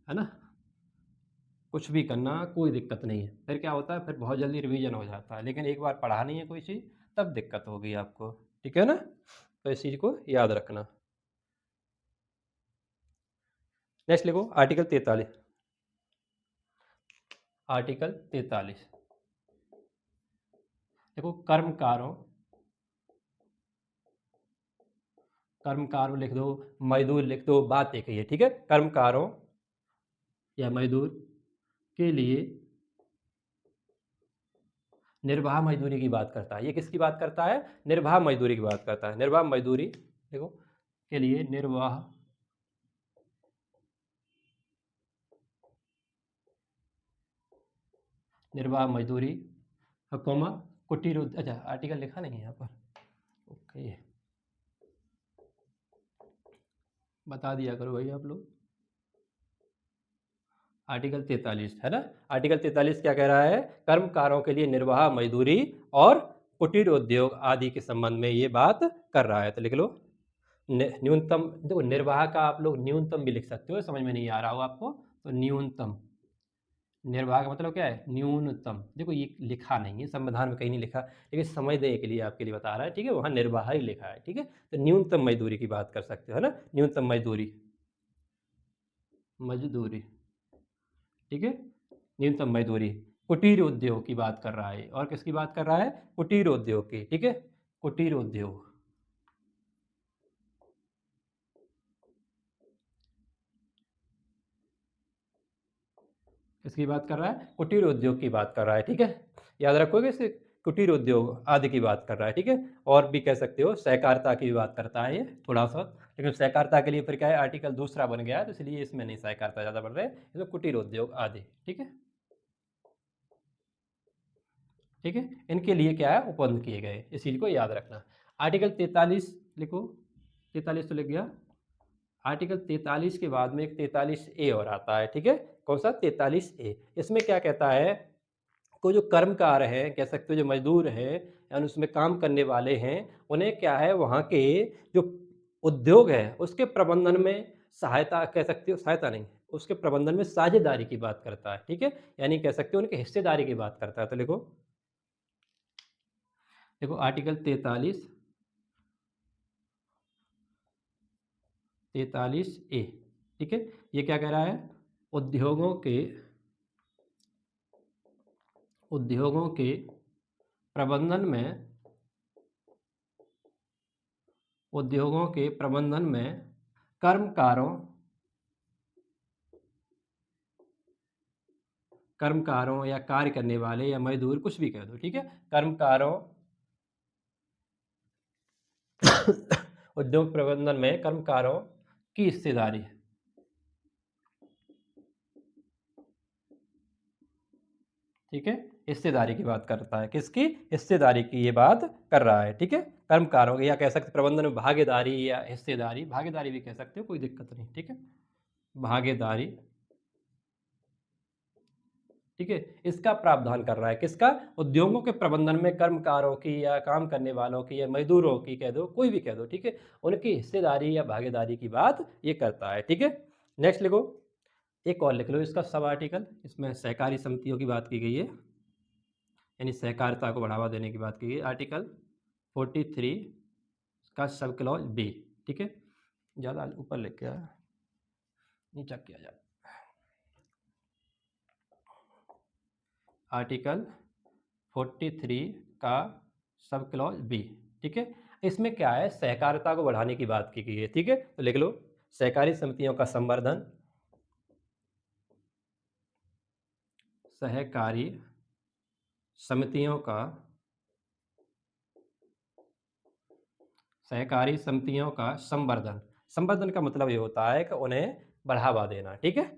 है ना, कुछ भी करना कोई दिक्कत नहीं है। फिर क्या होता है, फिर बहुत जल्दी रिवीजन हो जाता है, लेकिन एक बार पढ़ा नहीं है कोई चीज़, तब दिक्कत होगी आपको। ठीक है ना, तो इस चीज़ को याद रखना। नेक्स्ट लिखो, आर्टिकल 43। आर्टिकल 43 देखो, कर्मकारों, कर्मकारों लिख दो, मजदूर लिख दो, बात एक ही है। ठीक है, कर्मकारों या मजदूर के लिए निर्वाह मजदूरी की बात करता है। ये किसकी बात करता है, निर्वाह मजदूरी की बात करता है। निर्वाह मजदूरी देखो के लिए निर्वाह, निर्वाह मजदूरी, कौमा, कुटीर अच्छा आर्टिकल लिखा नहीं है यहाँ पर, ओके, बता दिया करो भाई आप लोग। आर्टिकल 43 है ना, आर्टिकल 43 क्या कह रहा है, कर्मकारों के लिए निर्वाह मजदूरी और कुटीर उद्योग आदि के संबंध में ये बात कर रहा है। तो लिख लो, न्यूनतम, देखो निर्वाह का आप लोग न्यूनतम भी लिख सकते हो, समझ में नहीं आ रहा हो आपको तो न्यूनतम, निर्वाह का मतलब क्या है, न्यूनतम। देखो ये लिखा नहीं है संविधान में, कहीं नहीं लिखा, लेकिन समझने के लिए आपके लिए बता रहा है। ठीक है, वहाँ निर्वाह ही लिखा है। ठीक है, तो न्यूनतम मजदूरी की बात कर सकते हो, है ना, न्यूनतम मजदूरी, मजदूरी। ठीक है, न्यूनतम मजदूरी, कुटीर उद्योग की बात कर रहा है, और किसकी बात कर रहा है, कुटीर उद्योग की। ठीक है, कुटीर उद्योग, किसकी बात कर रहा है, कुटीर उद्योग की बात कर रहा है। ठीक है, याद रखोगे इसे, कुटीर उद्योग आदि की बात कर रहा है। ठीक है, और भी कह सकते हो सहकारिता की भी बात करता है ये थोड़ा सा, लेकिन सहकारिता के लिए फिर क्या है, आर्टिकल दूसरा बन गया है, तो इसलिए इसमें नहीं सहकारिता ज़्यादा बढ़ रहे हैं, इसमें कुटीर उद्योग आदि। ठीक है, ठीक है, इनके लिए क्या है, उपबंध किए गए, इस चीज़ को याद रखना। आर्टिकल 43 लिखो, 43 तो लिख गया। आर्टिकल 43 के बाद में एक 43 ए और आता है। ठीक है, कौन सा, 43 ए, इसमें क्या कहता है, को जो कर्मकार हैं, कह सकते हो जो मजदूर हैं, यानी उसमें काम करने वाले हैं, उन्हें क्या है, वहाँ के जो उद्योग है उसके प्रबंधन में सहायता, कह सकते हो सहायता नहीं, उसके प्रबंधन में साझेदारी की बात करता है। ठीक है, यानी कह सकते हो उनके हिस्सेदारी की बात करता है। तो लिखो, देखो आर्टिकल 43, 43 ए। ठीक है, ये क्या कह रहा है, उद्योगों के, उद्योगों के प्रबंधन में, उद्योगों के प्रबंधन में कर्मकारों, कर्मकारों या कार्य करने वाले या मजदूर, कुछ भी कह दो। ठीक है, कर्मकारों उद्योग प्रबंधन में कर्मकारों की हिस्सेदारी। ठीक है, हिस्सेदारी की बात करता है, किसकी, हिस्सेदारी की ये बात कर रहा है। ठीक है, कर्मकारों की, या कह सकते प्रबंधन में भागीदारी या हिस्सेदारी, भागीदारी भी कह सकते हो, कोई दिक्कत नहीं। ठीक है, भागीदारी, ठीक है, इसका प्रावधान कर रहा है। किसका? उद्योगों के प्रबंधन में कर्मकारों की या काम करने वालों की या मजदूरों की कह दो, कोई भी कह दो, ठीक है, उनकी हिस्सेदारी या भागीदारी की बात ये करता है। ठीक है, नेक्स्ट लिखो, एक और लिख लो इसका सब आर्टिकल। इसमें सहकारी समितियों की बात की गई है, यानी सहकारिता को बढ़ावा देने की बात की गई। आर्टिकल 43 का सब क्लॉज बी, ठीक है, ज़्यादा ऊपर लेके आया, नीचा किया जाए। आर्टिकल 43 का सब क्लॉज बी, ठीक है, इसमें क्या है, सहकारिता को बढ़ाने की बात की गई है। ठीक है, तो लिख लो, सहकारी समितियों का संवर्धन, सहकारी समितियों का, सहकारी समितियों का संवर्धन। संवर्धन का मतलब ये होता है कि उन्हें बढ़ावा देना। ठीक है,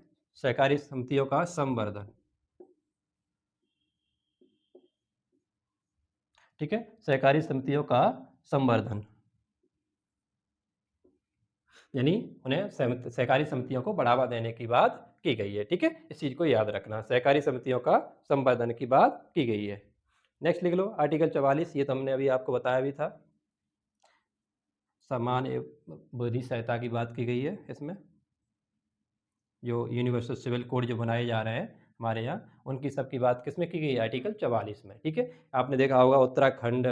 सहकारी समितियों का संवर्धन, ठीक है, सहकारी समितियों का संवर्धन, यानी उन्हें सहकारी समितियों को बढ़ावा देने की बात की गई है। ठीक है, इस चीज़ को याद रखना, सहकारी समितियों का संवर्धन की बात की गई है। नेक्स्ट लिख लो, आर्टिकल 44, ये तो हमने अभी आपको बताया भी था, समान एवं विधि सहायता की बात की गई है। इसमें जो यूनिवर्सल सिविल कोड जो बनाए जा रहे हैं हमारे यहाँ, उनकी सबकी बात किसमें की गई है? आर्टिकल 44 में। ठीक है, आपने देखा होगा उत्तराखंड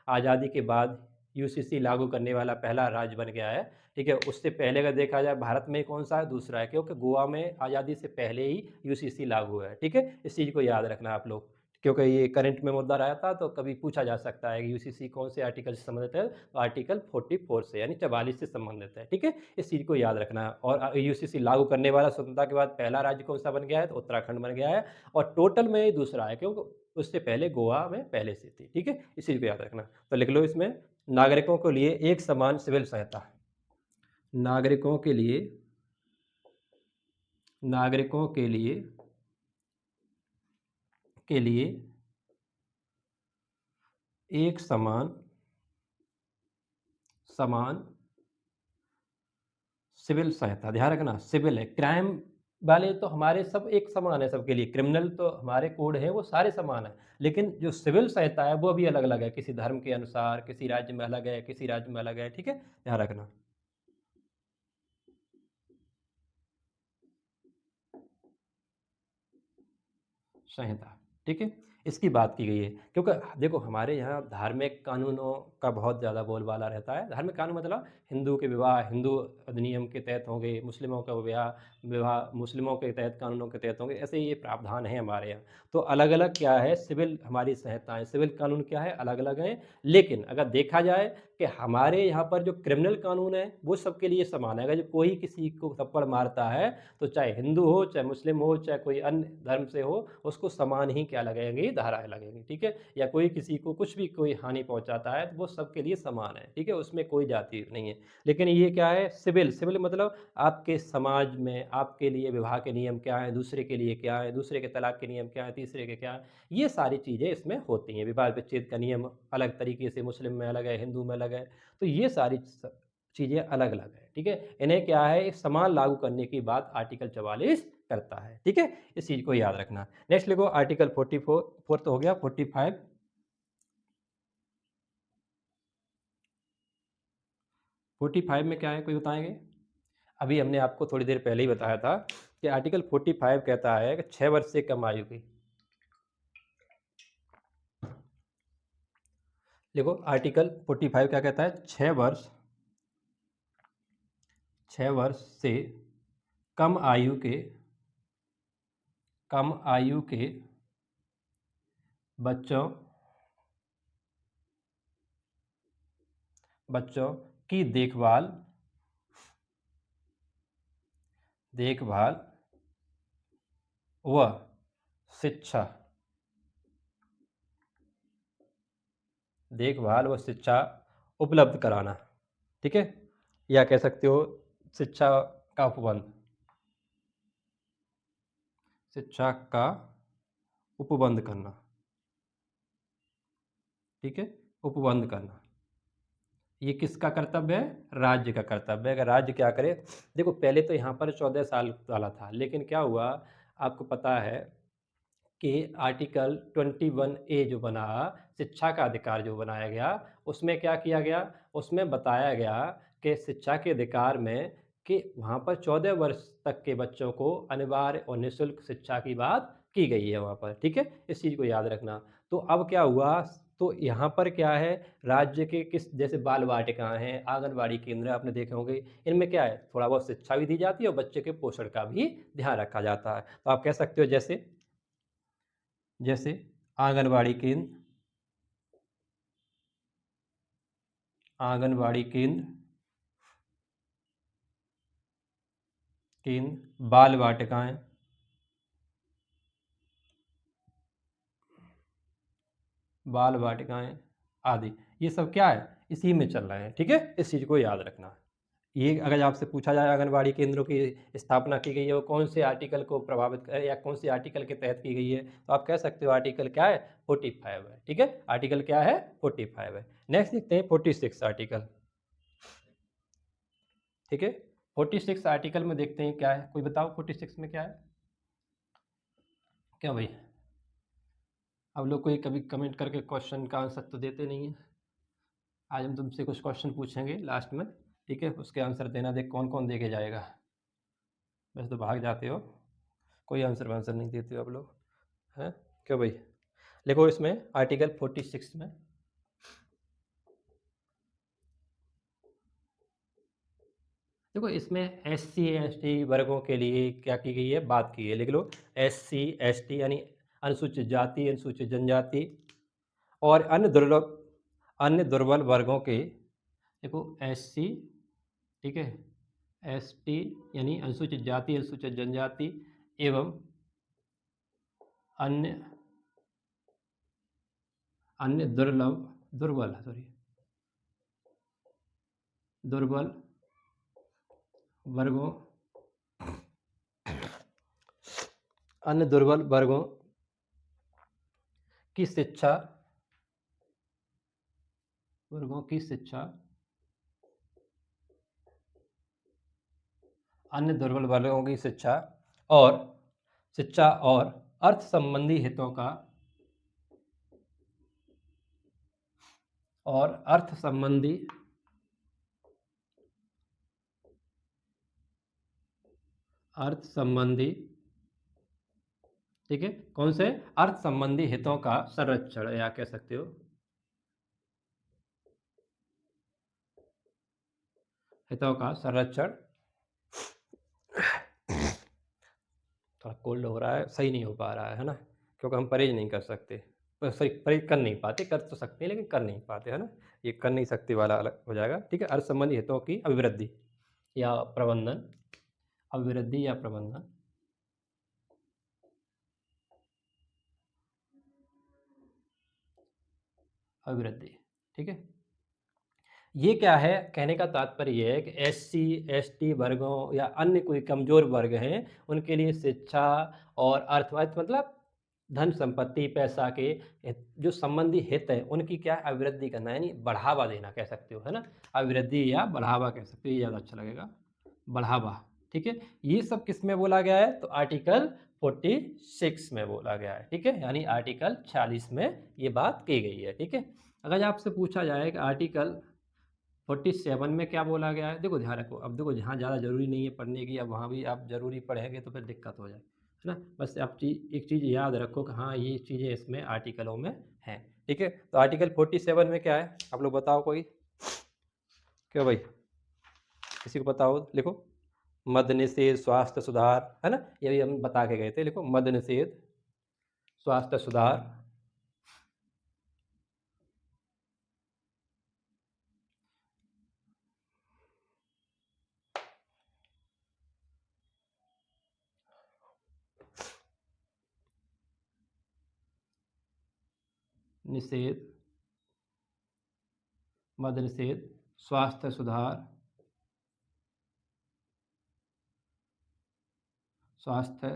आज़ादी के बाद यूसीसी लागू करने वाला पहला राज्य बन गया है। ठीक है, उससे पहले अगर देखा जाए भारत में कौन सा है? दूसरा है, क्योंकि गोवा में आज़ादी से पहले ही यूसीसी लागू है। ठीक है, इस चीज़ को याद रखना आप लोग, क्योंकि ये करंट में मुद्दा रहा था, तो कभी पूछा जा सकता है कि यूसीसी कौन से आर्टिकल से संबंधित है, तो आर्टिकल 44 से, यानी 44 से संबंधित है। ठीक है, इस चीज़ को याद रखना। और यूसीसी लागू करने वाला स्वतंत्रता के बाद पहला राज्य कौन सा बन गया है? तो उत्तराखंड बन गया है, और टोटल में ये दूसरा है, क्योंकि उससे पहले गोवा में पहले से थी। ठीक है, इस चीज़ को याद रखना। तो लिख लो इसमें, नागरिकों के लिए एक समान सिविल सहायता, नागरिकों के लिए, नागरिकों के लिए एक समान समान सिविल सहायता। ध्यान रखना, सिविल है, क्राइम वाले तो हमारे सब एक समान है सबके लिए, क्रिमिनल तो हमारे कोड है वो सारे समान है, लेकिन जो सिविल सहायता है वो भी अलग अलग है, किसी धर्म के अनुसार, किसी राज्य में अलग है, किसी राज्य में अलग है। ठीक है, ध्यान रखना। संहिता, ठीक है, इसकी बात की गई है, क्योंकि देखो हमारे यहाँ धार्मिक कानूनों का बहुत ज़्यादा बोलबाला रहता है। धार्मिक कानून मतलब हिंदू के विवाह हिंदू अधिनियम के तहत होंगे, मुस्लिमों का विवाह विवाह मुस्लिमों के तहत कानूनों के तहत होंगे, ऐसे ये प्रावधान है हमारे यहाँ। तो अलग अलग क्या है, सिविल हमारी संहिताएँ, सिविल कानून क्या है, अलग अलग हैं। लेकिन अगर देखा जाए कि हमारे यहाँ पर जो क्रिमिनल कानून है वो सबके लिए समान है। अगर जो कोई किसी को थप्पड़ मारता है, तो चाहे हिंदू हो, चाहे मुस्लिम हो, चाहे कोई अन्य धर्म से हो, उसको समान ही क्या लगेंगी? धाराएँ लगेंगी। ठीक है, या कोई किसी को कुछ भी कोई हानि पहुँचाता है, तो वो सबके लिए समान है। ठीक है, उसमें कोई जाति नहीं है। लेकिन ये क्या है? सिविल, सिविल मतलब आपके समाज में आपके लिए विवाह के नियम क्या हैं, दूसरे के लिए क्या है, दूसरे के तलाक के नियम क्या हैं, तीसरे के क्या हैं, ये सारी चीज़ें इसमें होती हैं। विवाह विच्छेद का नियम अलग तरीके से मुस्लिम में अलग है, हिंदू में अलग है, तो ये सारी चीज़ें अलग अलग है। ठीक है, इन्हें क्या है, एक समान लागू करने की बात आर्टिकल 44 करता है। ठीक है, इस चीज़ को याद रखना। नेक्स्ट लिखो, आर्टिकल 44 तो हो गया, 45, 45 में क्या है, कोई बताएंगे? अभी हमने आपको थोड़ी देर पहले ही बताया था कि आर्टिकल 45 कहता है कि 6 वर्ष से कम आयु की, देखो आर्टिकल 45 क्या कहता है, 6 वर्ष से कम आयु के, कम आयु के बच्चों बच्चों की देखभाल देखभाल व शिक्षा, देखभाल व शिक्षा उपलब्ध कराना। ठीक है, या कह सकते हो शिक्षा का उपबंध, शिक्षा का उपबंध करना। ठीक है, उपबंध करना, ये किसका कर्तव्य है? राज्य का कर्तव्य है। अगर राज्य क्या करे, देखो पहले तो यहाँ पर 14 साल वाला था, लेकिन क्या हुआ आपको पता है कि आर्टिकल 21A जो बना, शिक्षा का अधिकार जो बनाया गया, उसमें क्या किया गया, उसमें बताया गया कि शिक्षा के अधिकार में कि वहाँ पर 14 वर्ष तक के बच्चों को अनिवार्य और निःशुल्क शिक्षा की बात की गई है वहाँ पर, ठीक है, इस चीज़ को याद रखना। तो अब क्या हुआ, तो यहाँ पर क्या है, राज्य के किस जैसे बाल वाटिकाएं हैं, आंगनबाड़ी केंद्र आपने देखे होंगे, इनमें क्या है, थोड़ा बहुत शिक्षा भी दी जाती है और बच्चे के पोषण का भी ध्यान रखा जाता है। तो आप कह सकते हो जैसे जैसे आंगनबाड़ी केंद्र, आंगनबाड़ी केंद्र केंद्र बाल वाटिकाएं, बाल वाटिकाएं आदि, ये सब क्या है, इसी में चल रहे हैं, ठीक है, इस चीज़ को याद रखना। ये अगर आपसे पूछा जाए आंगनबाड़ी केंद्रों की स्थापना की गई है वो कौन से आर्टिकल को प्रभावित कर या कौन से आर्टिकल के तहत की गई है, तो आप कह सकते हो आर्टिकल क्या है, 45 है, ठीक है, आर्टिकल क्या है, 45 है। नेक्स्ट देखते हैं 46 आर्टिकल, ठीक है, 46 आर्टिकल में देखते हैं क्या है, कोई बताओ 46 में क्या है, क्या भाई, अब लोग कोई कभी कमेंट करके क्वेश्चन का आंसर तो देते नहीं है। आज हम तुमसे कुछ क्वेश्चन पूछेंगे लास्ट में, ठीक है, उसके आंसर देना, देख कौन कौन देके जाएगा। वैसे तो भाग जाते हो, कोई आंसर वांसर नहीं देते हो आप लोग, हैं, क्यों भाई। देखो इसमें आर्टिकल 46 में, देखो इसमें SC ST वर्गों के लिए क्या की गई है, बात की है, लिख लो SC ST यानी अनुसूचित जाति, अनुसूचित जनजाति और अन्य दुर्बल वर्गों के, देखो SC, ठीक है, ST यानी अनुसूचित जाति, अनुसूचित जनजाति एवं अन्य अन्य दुर्बल सॉरी दुर्बल वर्गों, अन्य दुर्बल की शिक्षा वर्गों की शिक्षा अन्य दुर्बल वर्गों की और शिक्षा और अर्थ संबंधी हितों का और अर्थ संबंधी अर्थ संबंधी, ठीक है, कौन से अर्थ संबंधी हितों का संरक्षण या कह सकते हो हितों का संरक्षण, थोड़ा कोल्ड हो रहा है, सही नहीं हो पा रहा है ना, क्योंकि हम परहेज नहीं कर सकते, सही परहेज कर नहीं पाते, कर तो सकते हैं लेकिन कर नहीं पाते, है ना, ये कर नहीं सकते वाला अलग हो जाएगा, ठीक है, अर्थ संबंधी हितों की अभिवृद्धि या प्रबंधन, अभिवृद्धि या प्रबंधन, अभिवृद्धि, ठीक है। ये क्या है, कहने का तात्पर्य ये है कि SC ST वर्गों या अन्य कोई कमजोर वर्ग हैं उनके लिए शिक्षा और अर्थ मतलब धन संपत्ति पैसा के जो संबंधी हित हैं उनकी क्या है, अभिवृद्धि करना यानी बढ़ावा देना कह सकते हो, है ना, अभिवृद्धि या बढ़ावा कह सकते हो, ये ज़्यादा अच्छा लगेगा, बढ़ावा, ठीक है। ये सब किस में बोला गया है, तो आर्टिकल 46 में बोला गया है, ठीक है, यानी आर्टिकल 46 में ये बात की गई है, ठीक है। अगर आपसे पूछा जाए कि आर्टिकल 47 में क्या बोला गया है, देखो ध्यान रखो, अब देखो जहाँ ज़्यादा ज़रूरी नहीं है पढ़ने की, अब वहाँ भी आप ज़रूरी पढ़ेंगे तो फिर दिक्कत हो जाए, है ना, बस आप एक चीज़ याद रखो कि हाँ ये चीज़ें इसमें आर्टिकलों में हैं, ठीक है। तो आर्टिकल 47 में क्या है, आप लोग बताओ कोई, क्यों भाई, किसी को बताओ, लिखो, मद्य निषेध, स्वास्थ्य सुधार, है ना, ये भी हम बता के गए थे, लिखो मद्य निषेध, स्वास्थ्य सुधार, निषेध, मद्य निषेध, स्वास्थ्य सुधार, स्वास्थ्य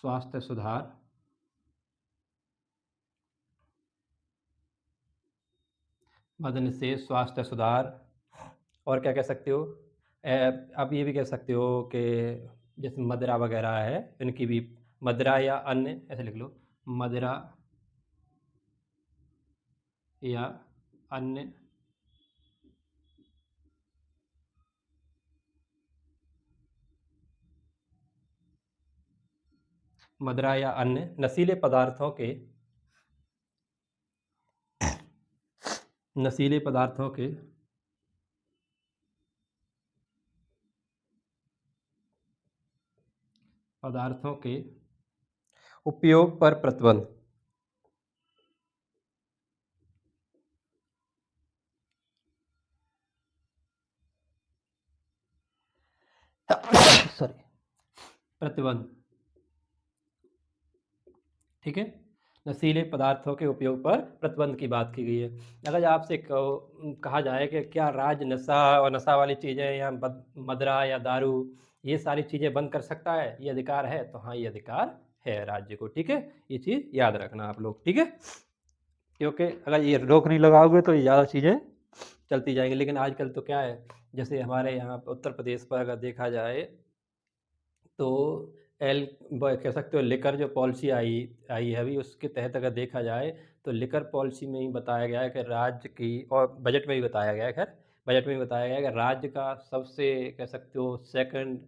स्वास्थ्य सुधार मद निषेध, स्वास्थ्य सुधार, और क्या कह सकते हो? आप ये भी कह सकते हो कि जैसे मदिरा वगैरह है, इनकी भी मदिरा या अन्य, ऐसे लिख लो, मदिरा या अन्य मदिरा या अन्य नशीले पदार्थों के नशीले पदार्थों के उपयोग पर प्रतिबंध। सॉरी, प्रतिबंध, ठीक है। नशीले पदार्थों के उपयोग पर प्रतिबंध की बात की गई है। अगर आपसे कहा जाए कि क्या राज्य नशा और नशा वाली चीज़ें या मदरा या दारू ये सारी चीज़ें बंद कर सकता है, ये अधिकार है, तो हाँ, ये अधिकार है राज्य को, ठीक है। ये चीज़ याद रखना आप लोग, ठीक है, क्योंकि अगर ये रोक नहीं लगाओगे तो ये ज़्यादा चीज़ें चलती जाएंगी। लेकिन आजकल तो क्या है, जैसे हमारे यहाँ उत्तर प्रदेश पर अगर देखा जाए तो कह सकते हो लिकर जो पॉलिसी आई आई है अभी, उसके तहत अगर देखा जाए तो लिकर पॉलिसी में ही बताया गया है कि राज्य की, और बजट में भी बताया गया है, खैर बजट में भी बताया गया है कि राज्य का सबसे कह सकते हो सेकंड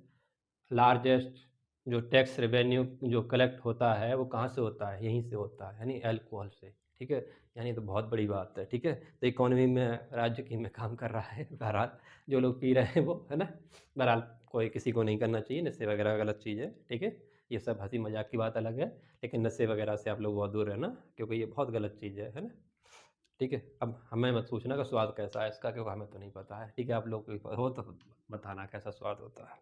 लार्जेस्ट जो टैक्स रेवेन्यू जो कलेक्ट होता है वो कहाँ से होता है, यहीं से होता है, यानी अल्कोहल से, ठीक है। यानी तो बहुत बड़ी बात है, ठीक है। तो इकोनॉमी में राज्य की में काम कर रहा है बहरहाल, जो लोग पी रहे हैं वो, है ना। बहरहाल कोई किसी को नहीं करना चाहिए, नशे वगैरह गलत चीज़ है, ठीक है। ये सब हंसी मजाक की बात अलग है, लेकिन नशे वगैरह से आप लोग बहुत दूर रहना, क्योंकि ये बहुत गलत चीज़ है ना, ठीक है। अब हमें मत पूछना का स्वाद कैसा है इसका, क्योंकि हमें तो नहीं पता है, ठीक है। आप लोग को हो तो बताना कैसा स्वाद होता है।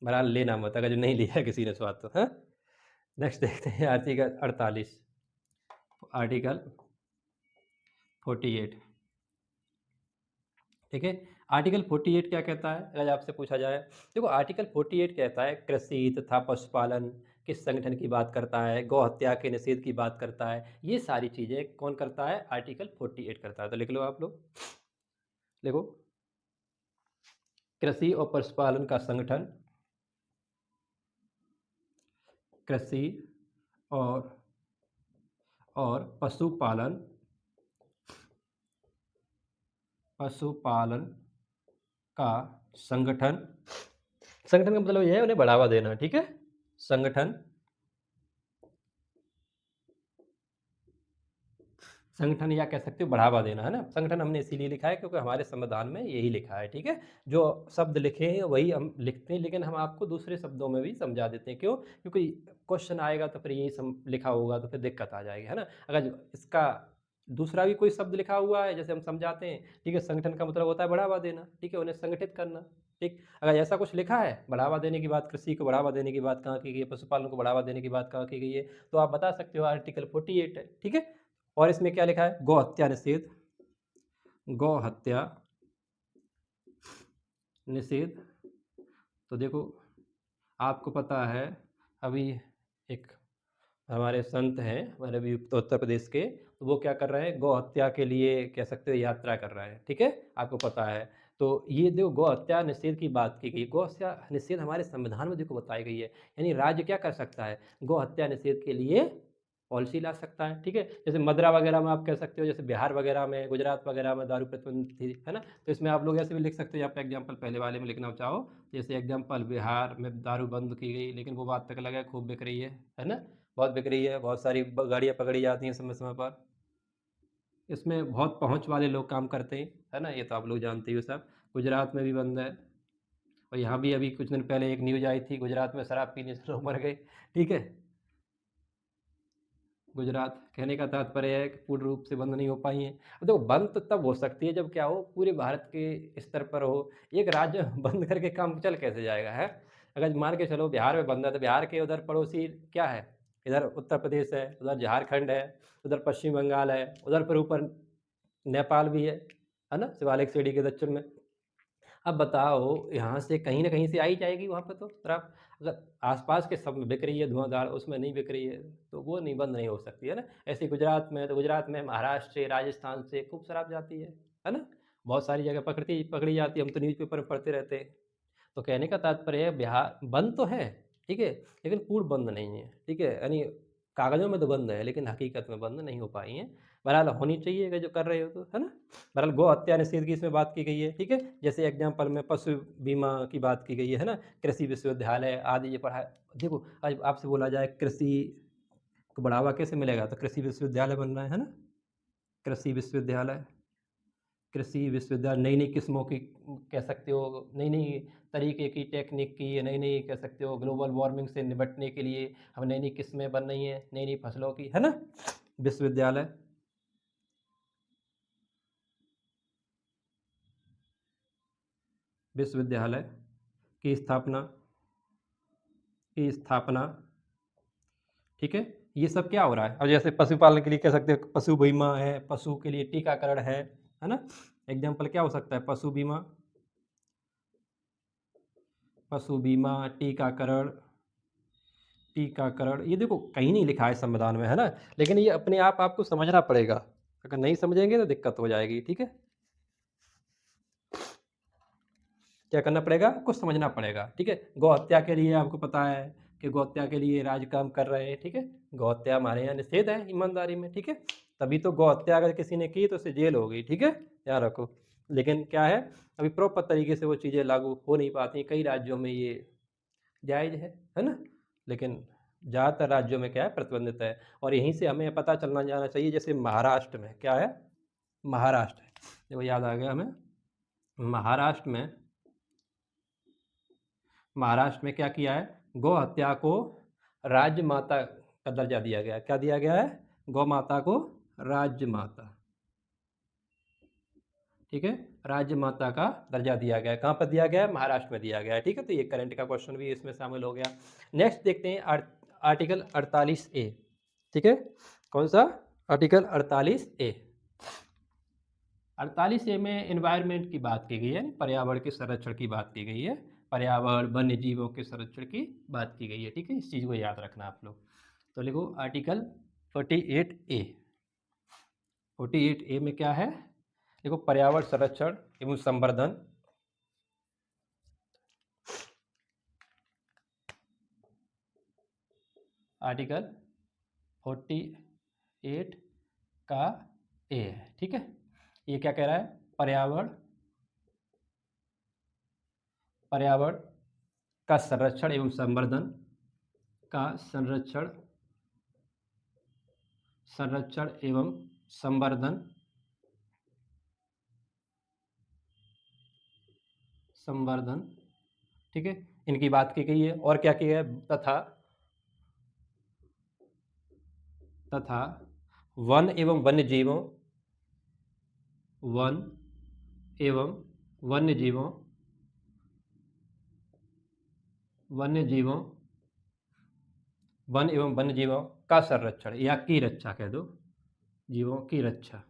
बहरहाल लेना मत, अगर जो नहीं लिया किसी ने स्वाद तो, हाँ। नेक्स्ट देखते हैं आर्टिकल 48, आर्टिकल 48, ठीक है। आर्टिकल 48 क्या कहता है, अगर आपसे पूछा जाए, देखो आर्टिकल 48 कहता है कृषि तथा पशुपालन किस संगठन की बात करता है, गौ हत्या के निषेध की बात करता है, ये सारी चीज़ें कौन करता है, आर्टिकल 48 करता है। तो लिख लो आप लोग, देखो, कृषि और पशुपालन का संगठन, कृषि और पशुपालन पशुपालन का संगठन, संगठन का मतलब यह है उन्हें बढ़ावा देना, ठीक है। संगठन, संगठन या कह सकते हो बढ़ावा देना, है ना। संगठन हमने इसीलिए लिखा है क्योंकि हमारे संविधान में यही लिखा है, ठीक है। जो शब्द लिखे हैं वही हम लिखते हैं, लेकिन हम आपको दूसरे शब्दों में भी समझा देते हैं, क्यों, क्योंकि क्वेश्चन आएगा तो फिर यही लिखा होगा तो फिर दिक्कत आ जाएगी, है ना। अगर इसका दूसरा भी कोई शब्द लिखा हुआ है जैसे हम समझाते हैं, ठीक है, संगठन का मतलब होता है बढ़ावा देना, ठीक है, उन्हें संगठित करना, ठीक। अगर ऐसा कुछ लिखा है, बढ़ावा देने की बात, कृषि को बढ़ावा देने की बात कहाँ की गई है, पशुपालन को बढ़ावा देने की बात कहाँ की गई है, तो आप बता सकते हो आर्टिकल 48 है, ठीक है। और इसमें क्या लिखा है, गौ हत्या निषेध, गौ हत्या निषेध। तो देखो, आपको पता है अभी एक हमारे संत हैं हमारे भी उत्तर प्रदेश के, तो वो क्या कर रहे हैं, गौ हत्या के लिए कह सकते हो यात्रा कर रहे हैं, ठीक है, आपको पता है। तो ये देखो गौ हत्या निषेध की बात की गई, गौ हत्या निषेध हमारे संविधान में देखो बताई गई है, यानी राज्य क्या कर सकता है, गौ हत्या निषेध के लिए पॉलिसी ला सकता है, ठीक है। जैसे मदरा वगैरह में आप कह सकते हो, जैसे बिहार वगैरह में, गुजरात वगैरह में दारू प्रतिबंध थी, है ना। तो इसमें आप लोग ऐसे भी लिख सकते हो, यहाँ पे एग्जाम्पल पहले वाले में लिखना चाहो, जैसे एग्जाम्पल बिहार में दारू बंद की गई, लेकिन वो बात तक लगा खूब बिक रही है ना, बहुत बिक रही है, बहुत सारी गाड़ियाँ पकड़ी जाती हैं समय समय पर, इसमें बहुत पहुँच वाले लोग काम करते हैं, है ना, ये तो आप लोग जानते ही हो सब। गुजरात में भी बंद है, और यहाँ भी अभी कुछ दिन पहले एक न्यूज़ आई थी, गुजरात में शराब पीने से लोग मर गए, ठीक है। गुजरात, कहने का तात्पर्य है कि पूर्ण रूप से बंद नहीं हो पाई हैं। अब देखो बंद तो तब हो सकती है जब क्या हो, पूरे भारत के स्तर पर हो, एक राज्य बंद करके काम चल कैसे जाएगा, है। अगर मान के चलो बिहार में बंद है, तो बिहार के उधर पड़ोसी क्या है, इधर उत्तर प्रदेश है, उधर झारखंड है, उधर पश्चिम बंगाल है, उधर पर ऊपर नेपाल भी है ना, शिवालिक सीढ़ी के दक्षिण में। अब बताओ यहाँ से कहीं न कहीं से आई जाएगी वहाँ पे तो शराब। अगर आस-पास के सब में बिक रही है धुआँधार, उसमें नहीं बिक रही है, तो वो नहीं बंद नहीं हो सकती, है ना। ऐसे गुजरात में, तो गुजरात में महाराष्ट्र से, राजस्थान से खूब शराब जाती है है ना, बहुत सारी जगह पकड़ी जाती है, हम तो न्यूज़पेपर में पढ़ते रहते हैं। तो कहने का तात्पर्य है बिहार बंद तो है, ठीक है, लेकिन पूर्ण बंद नहीं है, ठीक है, यानी कागज़ों में तो बंद है लेकिन हकीकत में बंद नहीं हो पाई हैं। बहरहाल होनी चाहिए अगर जो कर रहे हो तो, है ना। बहरहाल गौ हत्या निषेध की इसमें बात की गई है, ठीक है, जैसे एग्जाम्पल में पशु बीमा की बात की गई है ना, कृषि विश्वविद्यालय आदि ये पढ़ा। देखो आज आपसे बोला जाए कृषि को बढ़ावा कैसे मिलेगा, तो कृषि विश्वविद्यालय बन रहा है ना, कृषि विश्वविद्यालय, कृषि विश्वविद्यालय नई नई किस्मों की कह सकते हो, नई नई तरीके की टेक्निक की, नई नई कह सकते हो ग्लोबल वार्मिंग से निपटने के लिए हम नई नई किस्में बन रही हैं, नई नई फसलों की, है ना। विश्वविद्यालय, विश्वविद्यालय की स्थापना, की स्थापना, ठीक है। ये सब क्या हो रहा है, और जैसे पशुपालन के लिए कह सकते हो पशु बीमा है, पशु के लिए टीकाकरण है ना। एग्जाम्पल क्या हो सकता है, पशु बीमा, पशु बीमा, टीकाकरण, टीकाकरण, ये देखो कहीं नहीं लिखा है संविधान में, है ना, लेकिन ये अपने आप आपको समझना पड़ेगा, अगर नहीं समझेंगे तो दिक्कत हो जाएगी, ठीक है। क्या करना पड़ेगा, कुछ समझना पड़ेगा, ठीक है। गौ हत्या के लिए आपको पता है कि गौ हत्या के लिए राज्य काम कर रहे हैं, ठीक है। गौ हत्या हमारे यहाँ निषेध है ईमानदारी में, ठीक है। तभी तो गौ हत्या अगर किसी ने की तो उसे जेल हो गई, ठीक है, याद रखो। लेकिन क्या है, अभी प्रॉपर तरीके से वो चीज़ें लागू हो नहीं पाती, कई राज्यों में ये जायज़ है ना, लेकिन ज़्यादातर राज्यों में क्या है, प्रतिबंधित है। और यहीं से हमें पता चलना जाना चाहिए, जैसे महाराष्ट्र में क्या है, महाराष्ट्र, देखो याद आ गया हमें, महाराष्ट्र में, महाराष्ट्र में क्या किया है, गौ हत्या को राज्य माता का दर्जा दिया गया, क्या दिया गया है, गौ माता को राज्य माता, ठीक है, राज्य माता का दर्जा दिया गया है। कहाँ पर दिया गया है, महाराष्ट्र में दिया गया है, ठीक है। तो ये करंट का क्वेश्चन भी इसमें शामिल हो गया। नेक्स्ट देखते हैं आर्टिकल 48A, ठीक है, कौन सा, आर्टिकल 48A। 48A में एनवायरनमेंट की बात की गई है, पर्यावरण के संरक्षण की बात की गई है, पर्यावरण वन्य जीवों के संरक्षण की बात की गई है, ठीक है, इस चीज़ को याद रखना आप लोग। तो लिखो आर्टिकल 48A। 48A में क्या है, देखो पर्यावरण संरक्षण एवं संवर्धन, आर्टिकल 48 का ए है, ठीक है। ये क्या कह रहा है, पर्यावरण, पर्यावरण का संरक्षण एवं संवर्धन, का संरक्षण, संरक्षण एवं संवर्धन, संवर्धन, ठीक है, इनकी बात की गई है। और क्या किया है, तथा, तथा वन एवं वन्य जीवों, वन एवं वन्य जीवों, वन्य जीवों, वन एवं वन्य जीवों का संरक्षण या की रक्षा कह दो, जीवों की रक्षा,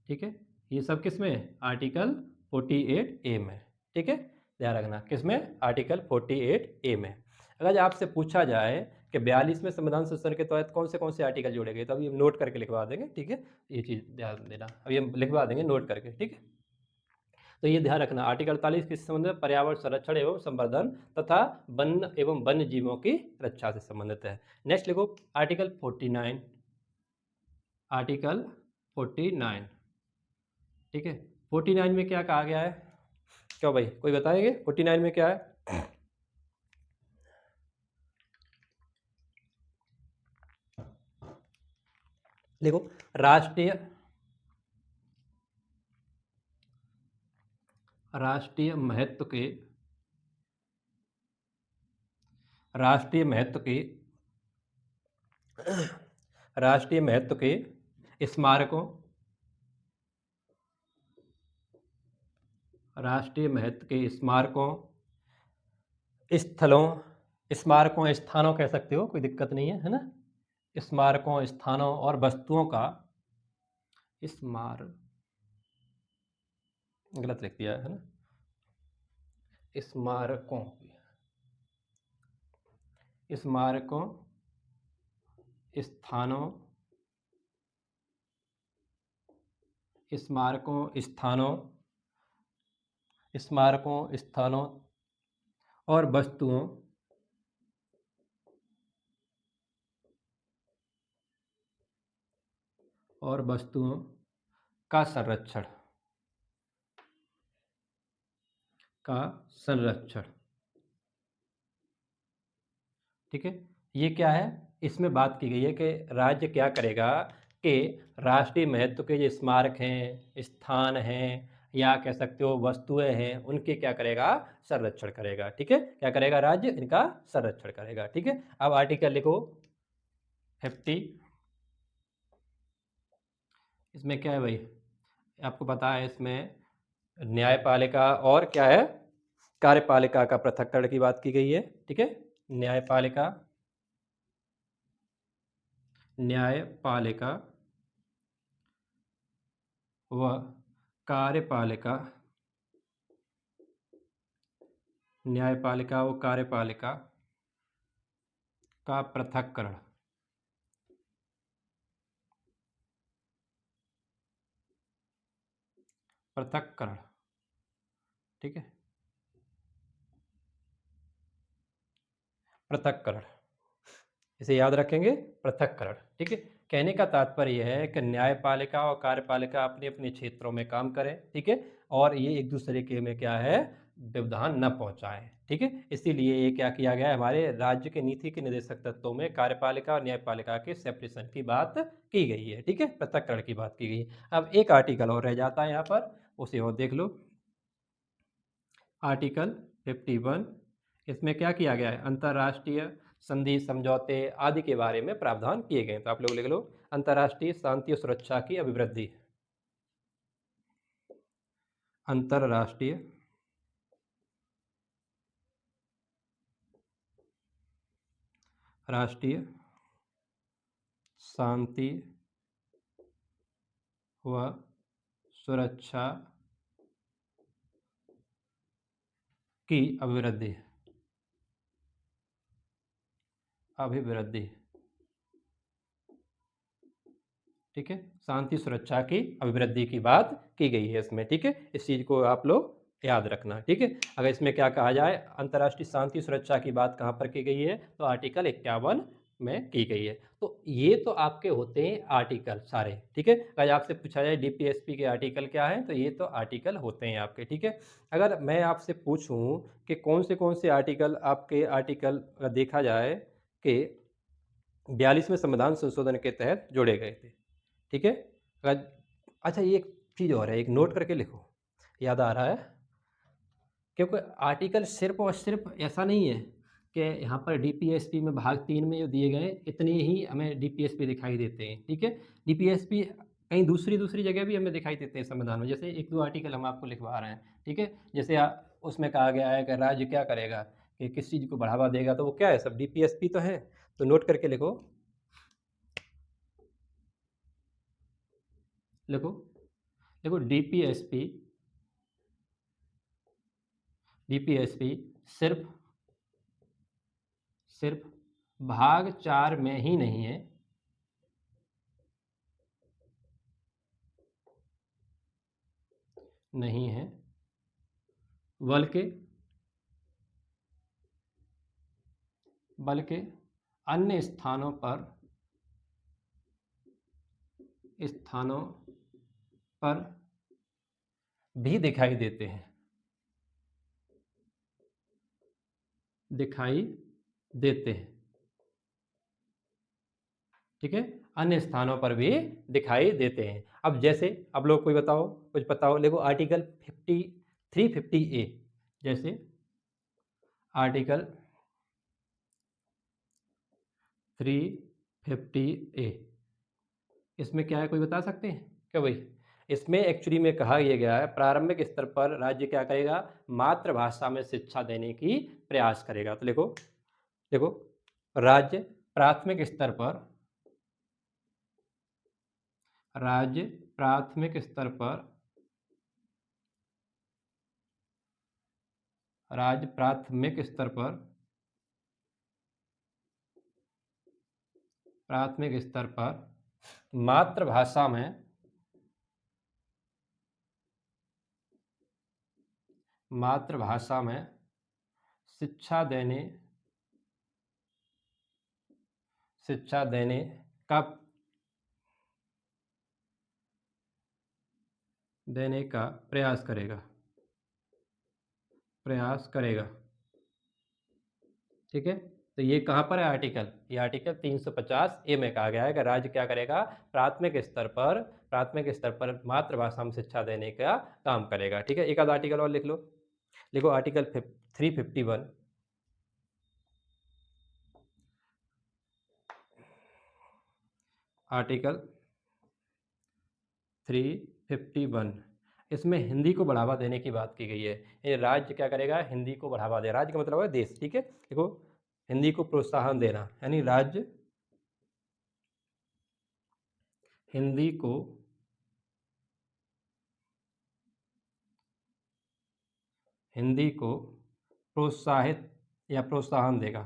ठीक है। ये सब किस में, आर्टिकल 48A में, ठीक है, ध्यान रखना किसमें, आर्टिकल 48A में। अगर आपसे पूछा जाए कि 42वें संविधान संशोधन के तहत कौन से आर्टिकल जोड़े गए, तो अभी हम नोट करके लिखवा देंगे, ठीक है, ये चीज़ ध्यान देना, अभी हम लिखवा देंगे नोट करके, ठीक है। तो ये ध्यान रखना, आर्टिकल 48 किस संबंध में, पर्यावरण संरक्षण एवं संवर्धन तथा वन एवं वन्य जीवों की रक्षा से संबंधित है। नेक्स्ट लिखो आर्टिकल 49, आर्टिकल 49, ठीक है। 49 में क्या कहा गया है, क्यों भाई कोई बताएंगे 49 में क्या है, देखो राष्ट्रीय, राष्ट्रीय महत्व के, राष्ट्रीय महत्व के, राष्ट्रीय महत्व के स्मारकों, राष्ट्रीय महत्व के स्मारकों, स्थलों, स्मारकों स्थानों कह सकते हो, कोई दिक्कत नहीं है ना, स्मारकों स्थानों और वस्तुओं का, स्मार गलत लिख दिया है ना, स्मारकों, स्मारकों स्थानों स्मारकों और वस्तुओं का संरक्षण। ठीक है, ये क्या है, इसमें बात की गई है कि राज्य क्या करेगा कि राष्ट्रीय महत्व के जो स्मारक हैं, स्थान हैं, या कह सकते हो वस्तुएं हैं, उनके क्या करेगा, संरक्षण करेगा। ठीक है, क्या करेगा, राज्य इनका संरक्षण करेगा। ठीक है, अब आर्टिकल लिखो 50। इसमें क्या है भाई, आपको पता है, इसमें न्यायपालिका और क्या है, कार्यपालिका का पृथक्करण की बात की गई है। ठीक है, न्यायपालिका व कार्यपालिका का पृथक्करण। ठीक है, पृथक्करण, इसे याद रखेंगे, पृथक्करण। ठीक है, कहने का तात्पर्य यह है कि न्यायपालिका और कार्यपालिका अपने अपने क्षेत्रों में काम करें। ठीक है, और ये एक दूसरे के में क्या है, व्यवधान न पहुंचाएं। ठीक है, इसीलिए ये क्या किया गया है, हमारे राज्य के नीति के निर्देशक तत्वों में कार्यपालिका और न्यायपालिका के सेपरेशन की बात की गई है। ठीक है, पृथक्करण की बात की गई है। अब एक आर्टिकल और रह जाता है यहाँ पर, उसे और देख लो, आर्टिकल 51। इसमें क्या किया गया है, अंतर्राष्ट्रीय संधि समझौते आदि के बारे में प्रावधान किए गए हैं। तो आप लोग लिख लो, अंतर्राष्ट्रीय शांति और सुरक्षा की अभिवृद्धि, अंतर्राष्ट्रीय शांति व सुरक्षा की अभिवृद्धि। ठीक है, शांति सुरक्षा की अभिवृद्धि की बात की गई है इसमें। ठीक है, इस चीज को आप लोग याद रखना। ठीक है, अगर इसमें क्या कहा जाए, अंतर्राष्ट्रीय शांति सुरक्षा की बात कहाँ पर की गई है, तो आर्टिकल 51 में की गई है। तो ये तो आपके होते हैं आर्टिकल सारे। ठीक है, अगर आपसे पूछा जाए डीपीएसपी के आर्टिकल क्या है, तो ये तो आर्टिकल होते हैं आपके। ठीक है, अगर मैं आपसे पूछूं कि कौन से आर्टिकल आपके आर्टिकल देखा जाए कि 42वें संविधान संशोधन के तहत जोड़े गए थे। ठीक है, अच्छा ये एक चीज़ और है, एक नोट करके लिखो, याद आ रहा है, क्योंकि आर्टिकल सिर्फ और सिर्फ ऐसा नहीं है कि यहाँ पर डीपीएसपी में भाग 3 में जो दिए गए इतने ही हमें डीपीएसपी दिखाई देते हैं। ठीक है, डीपीएसपी कहीं दूसरी जगह भी हमें दिखाई देते हैं संविधान में, जैसे एक दो आर्टिकल हम आपको लिखवा रहे हैं। ठीक है, जैसे उसमें कहा गया है कि राज्य क्या करेगा, कि किस चीज़ को बढ़ावा देगा, तो वो क्या है, सब डीपीएसपी तो है। तो नोट करके लिखो, लिखो देखो, डीपीएसपी सिर्फ भाग 4 में ही नहीं है, बल्कि अन्य स्थानों पर भी दिखाई देते हैं, ठीक है, अन्य स्थानों पर भी दिखाई देते हैं। अब जैसे, अब लोग कोई बताओ, कुछ बताओ, देखो आर्टिकल 350A, जैसे आर्टिकल 350A, इसमें क्या है, कोई बता सकते हैं क्या भाई? इसमें एक्चुअली में कहा यह गया है, प्रारंभिक स्तर पर राज्य क्या करेगा, मातृभाषा में शिक्षा देने की प्रयास करेगा। तो लिखो, देखो, राज्य प्राथमिक स्तर पर राज्य प्राथमिक स्तर पर राज्य प्राथमिक स्तर पर मातृभाषा में मातृभाषा में शिक्षा देने का प्रयास करेगा। ठीक है, तो ये कहाँ पर है आर्टिकल? ये आर्टिकल 350 ए में कहा गया है कि राज्य क्या करेगा? प्राथमिक स्तर पर मातृभाषा में शिक्षा देने का काम करेगा। ठीक है, एक आध आर्टिकल और लिख लो। लिखो आर्टिकल 351। आर्टिकल 351, इसमें हिंदी को बढ़ावा देने की बात की गई है। ये राज्य क्या करेगा? हिंदी को बढ़ावा दे। राज्य का मतलब है देश। ठीक है, देखो हिंदी को प्रोत्साहन देना, यानी राज्य हिंदी को प्रोत्साहित या प्रोत्साहन देगा।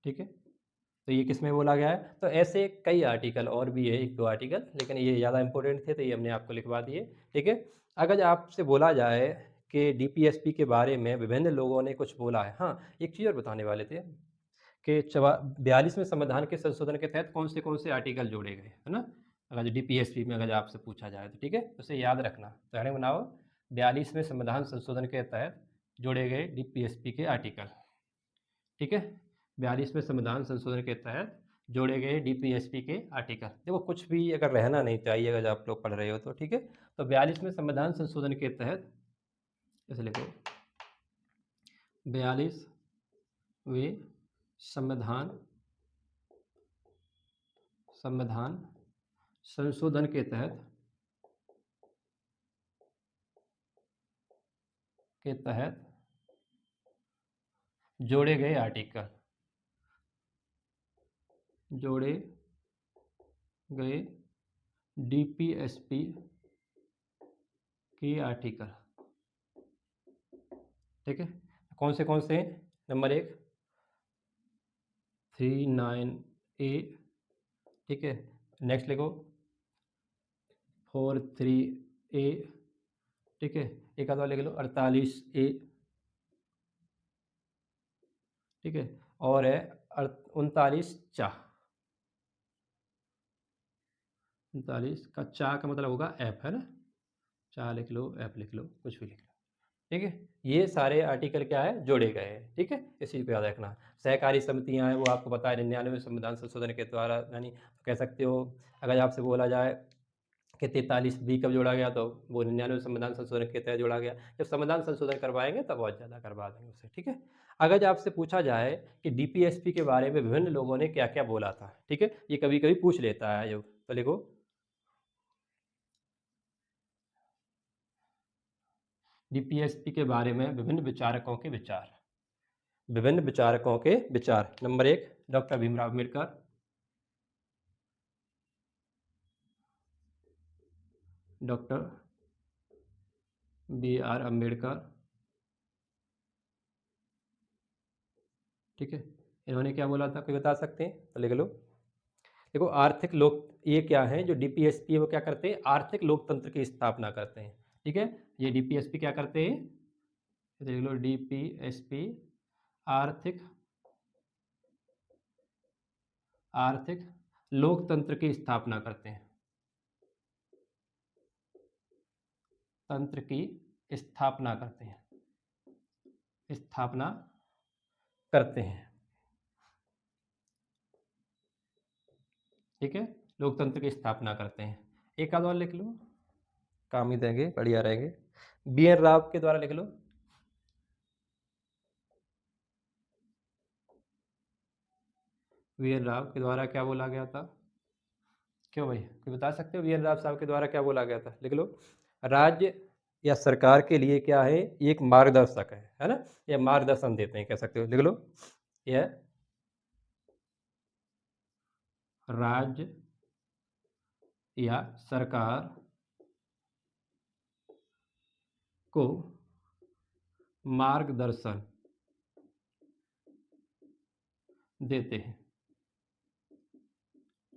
ठीक है, तो ये किस में बोला गया है? तो ऐसे कई आर्टिकल और भी है, एक दो आर्टिकल, लेकिन ये ज़्यादा इंपॉर्टेंट थे तो ये हमने आपको लिखवा दिए। ठीक है, अगर आपसे बोला जाए कि डीपीएसपी के बारे में विभिन्न लोगों ने कुछ बोला है। हाँ, एक चीज़ और बताने वाले थे कि 42वें संविधान के संशोधन के तहत कौन से आर्टिकल जोड़े गए, है ना? अगर डीपीएसपी में अगर आपसे पूछा जाए तो ठीक है, उसे याद रखना। तो हेडिंग बनाओ 42वें संविधान संशोधन के तहत जोड़े गए डीपीएसपी के आर्टिकल। ठीक है, 42वें संविधान संशोधन के तहत जोड़े गए डीपीएसपी के आर्टिकल। देखो कुछ भी अगर रहना नहीं चाहिए अगर आप लोग पढ़ रहे हो तो। ठीक है, तो 42वें संविधान संशोधन के तहत ऐसे लिखो 42वें संविधान संशोधन के तहत जोड़े गए डीपीएसपी के आर्टिकल। ठीक है, कौन से हैं? Number 1 39A। ठीक है, नेक्स्ट लिखो 43A। ठीक है, एक आध और लिख लो 48A। ठीक है, और है 39 चा। 39 का चा का मतलब होगा ऐप, है ना? चा लिख लो, ऐप लिख लो, कुछ भी लिख लो। ठीक है, ये सारे आर्टिकल क्या है? जोड़े गए हैं। ठीक है, इस चीज़ को याद रखना। सहकारी समितियां हैं, वो आपको पता है 99वें संविधान संशोधन के द्वारा, यानी कह सकते हो अगर आपसे बोला जाए कि 43B कब जोड़ा गया, तो वो 99वें संविधान संशोधन के तहत जोड़ा गया। जब संविधान संशोधन करवाएंगे तब बहुत ज़्यादा करवा देंगे उसे। ठीक है, अगर आपसे पूछा जाए कि डीपीएसपी के बारे में विभिन्न लोगों ने क्या क्या बोला था, ठीक है, ये कभी कभी पूछ लेता है आयोग, तो लिखो डीपीएसपी के बारे में विभिन्न विचारकों के विचार। Number 1 doctor Bhimrao Ambedkar. Doctor BR Ambedkar. ठीक है, इन्होंने क्या बोला था, कोई बता सकते हैं? तो लिख लो। देखो आर्थिक लोक, ये क्या है जो डीपीएसपी है वो क्या करते हैं? आर्थिक लोकतंत्र की स्थापना करते हैं। ठीक है, ये डीपीएसपी क्या करते हैं? देख लो डीपीएसपी आर्थिक लोकतंत्र की स्थापना करते हैं। तंत्र की स्थापना करते हैं। ठीक है, लोकतंत्र की स्थापना करते हैं। एक आध और लिख लो, काम ही देंगे, बढ़िया रहेंगे। BN राव के द्वारा लिख लो। BN राव के द्वारा क्या बोला गया था? क्यों भाई, कोई बता सकते हो BN राव साहब के द्वारा क्या बोला गया था? लिख लो, राज्य या सरकार के लिए क्या है? ये एक मार्गदर्शक है ना? यह मार्गदर्शन देते हैं, कह सकते हो। लिख लो, यह राज्य या सरकार को मार्गदर्शन देते हैं।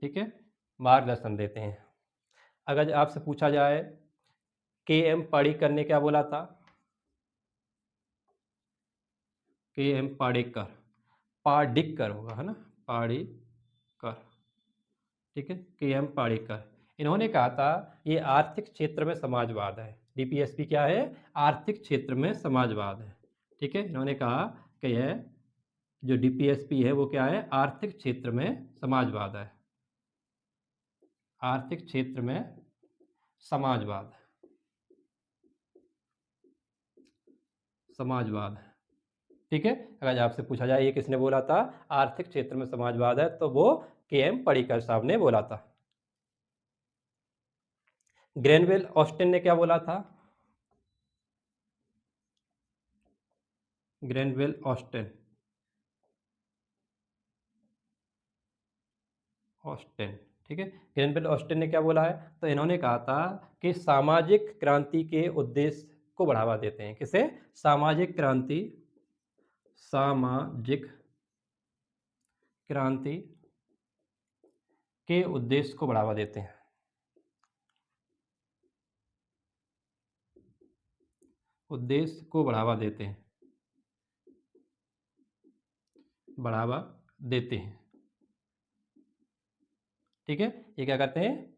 ठीक है, मार्गदर्शन देते हैं। अगर आपसे पूछा जाए के एम पाड़िकर ने क्या बोला था, के एम पाड़िकर, पाडिक्कर होगा है ना, पाड़िकर, ठीक है, के एम पाड़िकर, इन्होंने कहा था ये आर्थिक क्षेत्र में समाजवाद है। डीपीएसपी क्या है, आर्थिक क्षेत्र में समाजवाद है, ठीक है। इन्होंने कहा कि यह जो डीपीएसपी है वो क्या है, आर्थिक क्षेत्र में समाजवाद है, आर्थिक क्षेत्र में समाजवाद, समाजवाद, ठीक है। अगर आपसे पूछा जाए ये किसने बोला था, आर्थिक क्षेत्र में समाजवाद है, तो वो के एम पाड़िकर साहब ने बोला था। ग्रेनवेल ऑस्टिन ने क्या बोला था, ग्रेनवेल ऑस्टिन, ऑस्टिन, ठीक है। ग्रेनवेल ऑस्टिन ने क्या बोला है, तो इन्होंने कहा था कि सामाजिक क्रांति के उद्देश्य को बढ़ावा देते हैं। किसे, सामाजिक क्रांति, सामाजिक क्रांति के उद्देश्य को बढ़ावा देते हैं, उद्देश्य को बढ़ावा देते हैं, बढ़ावा देते हैं, ठीक है। ये क्या करते हैं,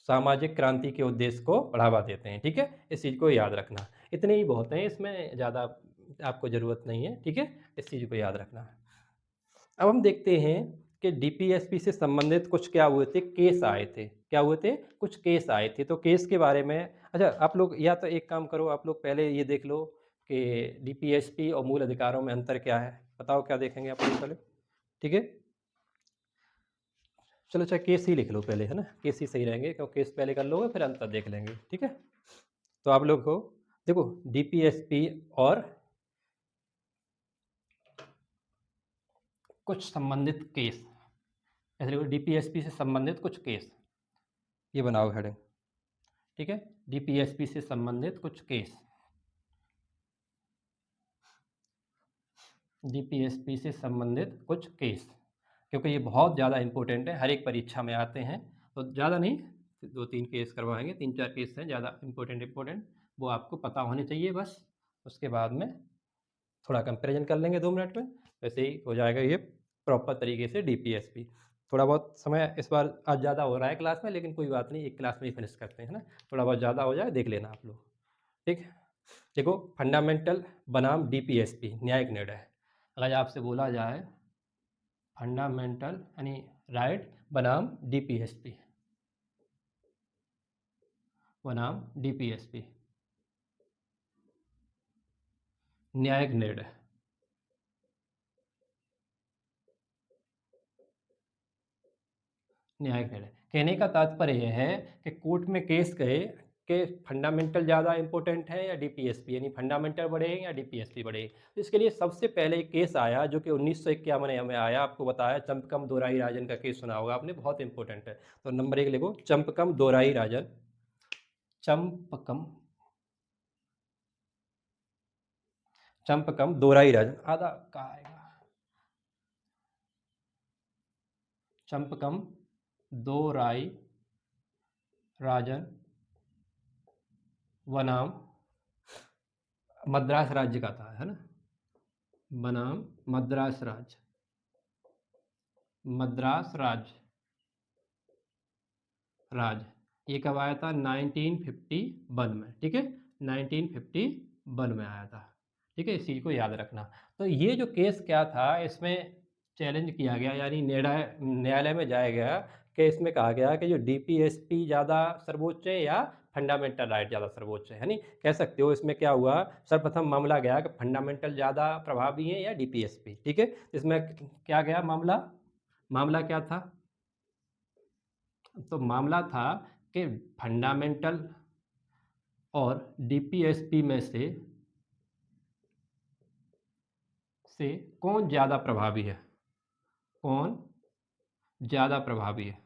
सामाजिक क्रांति के उद्देश्य को बढ़ावा देते हैं, ठीक है। इस चीज़ को याद रखना, इतने ही बहुत हैं, इसमें ज़्यादा आपको ज़रूरत नहीं है, ठीक है। इस चीज़ को याद रखना। अब हम देखते हैं कि डीपीएसपी से संबंधित कुछ क्या हुए थे, केस आए थे, क्या हुए थे, कुछ केस आए थे। तो केस के बारे में, अच्छा आप लोग या तो एक काम करो, आप लोग पहले ये देख लो कि डीपीएसपी और मूल अधिकारों में अंतर क्या है, बताओ क्या देखेंगे आप लोग पहले, ठीक है। चलो चाहे केस ही लिख लो पहले, है ना, केस ही सही रहेंगे, क्योंकि केस पहले कर लोगे फिर अंतर देख लेंगे, ठीक है। तो आप लोग को देखो डीपीएसपी और कुछ संबंधित केस, ऐसे देखो डीपीएसपी से संबंधित कुछ केस, ये बनाओ हेडिंग, ठीक है। डीपीएसपी से संबंधित कुछ केस, डीपीएसपी से संबंधित कुछ केस, क्योंकि ये बहुत ज़्यादा इंपॉर्टेंट है, हर एक परीक्षा में आते हैं। तो ज़्यादा नहीं, 2-3 केस करवाएंगे, 3-4 केस हैं ज़्यादा इंपॉर्टेंट, वो आपको पता होने चाहिए बस। उसके बाद में थोड़ा कंपैरिजन कर लेंगे 2 मिनट में, वैसे ही हो जाएगा ये प्रॉपर तरीके से डीपीएसपी। थोड़ा बहुत समय इस बार आज ज़्यादा हो रहा है क्लास में, लेकिन कोई बात नहीं, एक क्लास में ही फिनिश करते हैं, है ना। थोड़ा बहुत ज़्यादा हो जाए देख लेना आप लोग, ठीक है। देखो फंडामेंटल बनाम डीपीएसपी, न्यायिक निर्णय, अगर आपसे बोला जाए फंडामेंटल यानी राइट बनाम डीपीएसपी, बनाम डीपीएसपी, न्यायिक निर्णय, न्यायिक निर्णय कहने का तात्पर्य यह है कि कोर्ट में केस गए कि फंडामेंटल ज़्यादा इंपॉर्टेंट है या डीपीएसपी, यानी फंडामेंटल बढ़े या डीपीएसपी बढ़े। तो इसके लिए सबसे पहले एक केस आया जो कि 1951 में आया, आपको बताया चंपकम दोराई राजन का केस सुना होगा आपने, बहुत इंपॉर्टेंट है। तो नंबर 1 लिखो, चंपकम दोराई राजन, चंपकम, चंपकम दोराई राजन, आधा कहा आएगा, चंपकम दोराई राजन बनाम मद्रास राज्य का था, है ना, बनाम मद्रास राज्य, मद्रास राज्य, ये कब आया था, 1951 में, ठीक है, 1951 में आया था, ठीक है। इस चीज़ को याद रखना। तो ये जो केस क्या था, इसमें चैलेंज किया गया, यानी न्यायालय में जाया गया कि इसमें कहा गया कि जो डीपीएसपी ज़्यादा सर्वोच्च है या फंडामेंटल राइट ज़्यादा सर्वोच्च है, नहीं कह सकते हो। इसमें क्या हुआ, सर्वप्रथम मामला गया कि फंडामेंटल ज़्यादा प्रभावी है या डीपीएसपी, ठीक है। इसमें क्या गया मामला क्या था, तो मामला था कि फंडामेंटल और डीपीएसपी में से कौन ज़्यादा प्रभावी है, कौन ज़्यादा प्रभावी है,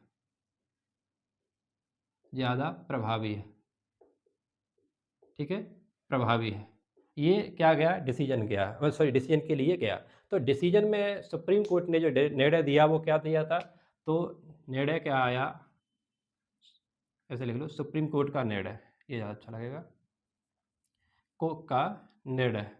ज़्यादा प्रभावी है, ठीक है, प्रभावी है। ये क्या गया, डिसीजन गया, सॉरी डिसीजन के लिए गया। तो डिसीजन में सुप्रीम कोर्ट ने जो निर्णय दिया वो क्या दिया था, तो निर्णय क्या आया, ऐसे लिख लो, सुप्रीम कोर्ट का निर्णय, ये ज़्यादा अच्छा लगेगा, का निर्णय।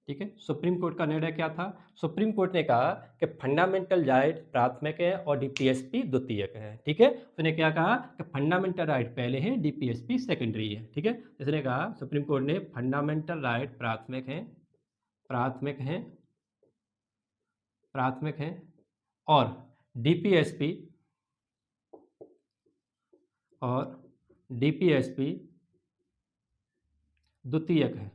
ठीक है, सुप्रीम कोर्ट का निर्णय क्या था? सुप्रीम कोर्ट ने कहा कि फंडामेंटल राइट प्राथमिक है और डीपीएसपी द्वितीयक है। ठीक है, उसने क्या कहा कि फंडामेंटल राइट पहले है, डीपीएसपी सेकेंडरी है। ठीक है, इसने कहा, सुप्रीम कोर्ट ने, फंडामेंटल राइट प्राथमिक है, प्राथमिक है, प्राथमिक है, और डीपीएसपी, और डीपीएसपी द्वितीयक है।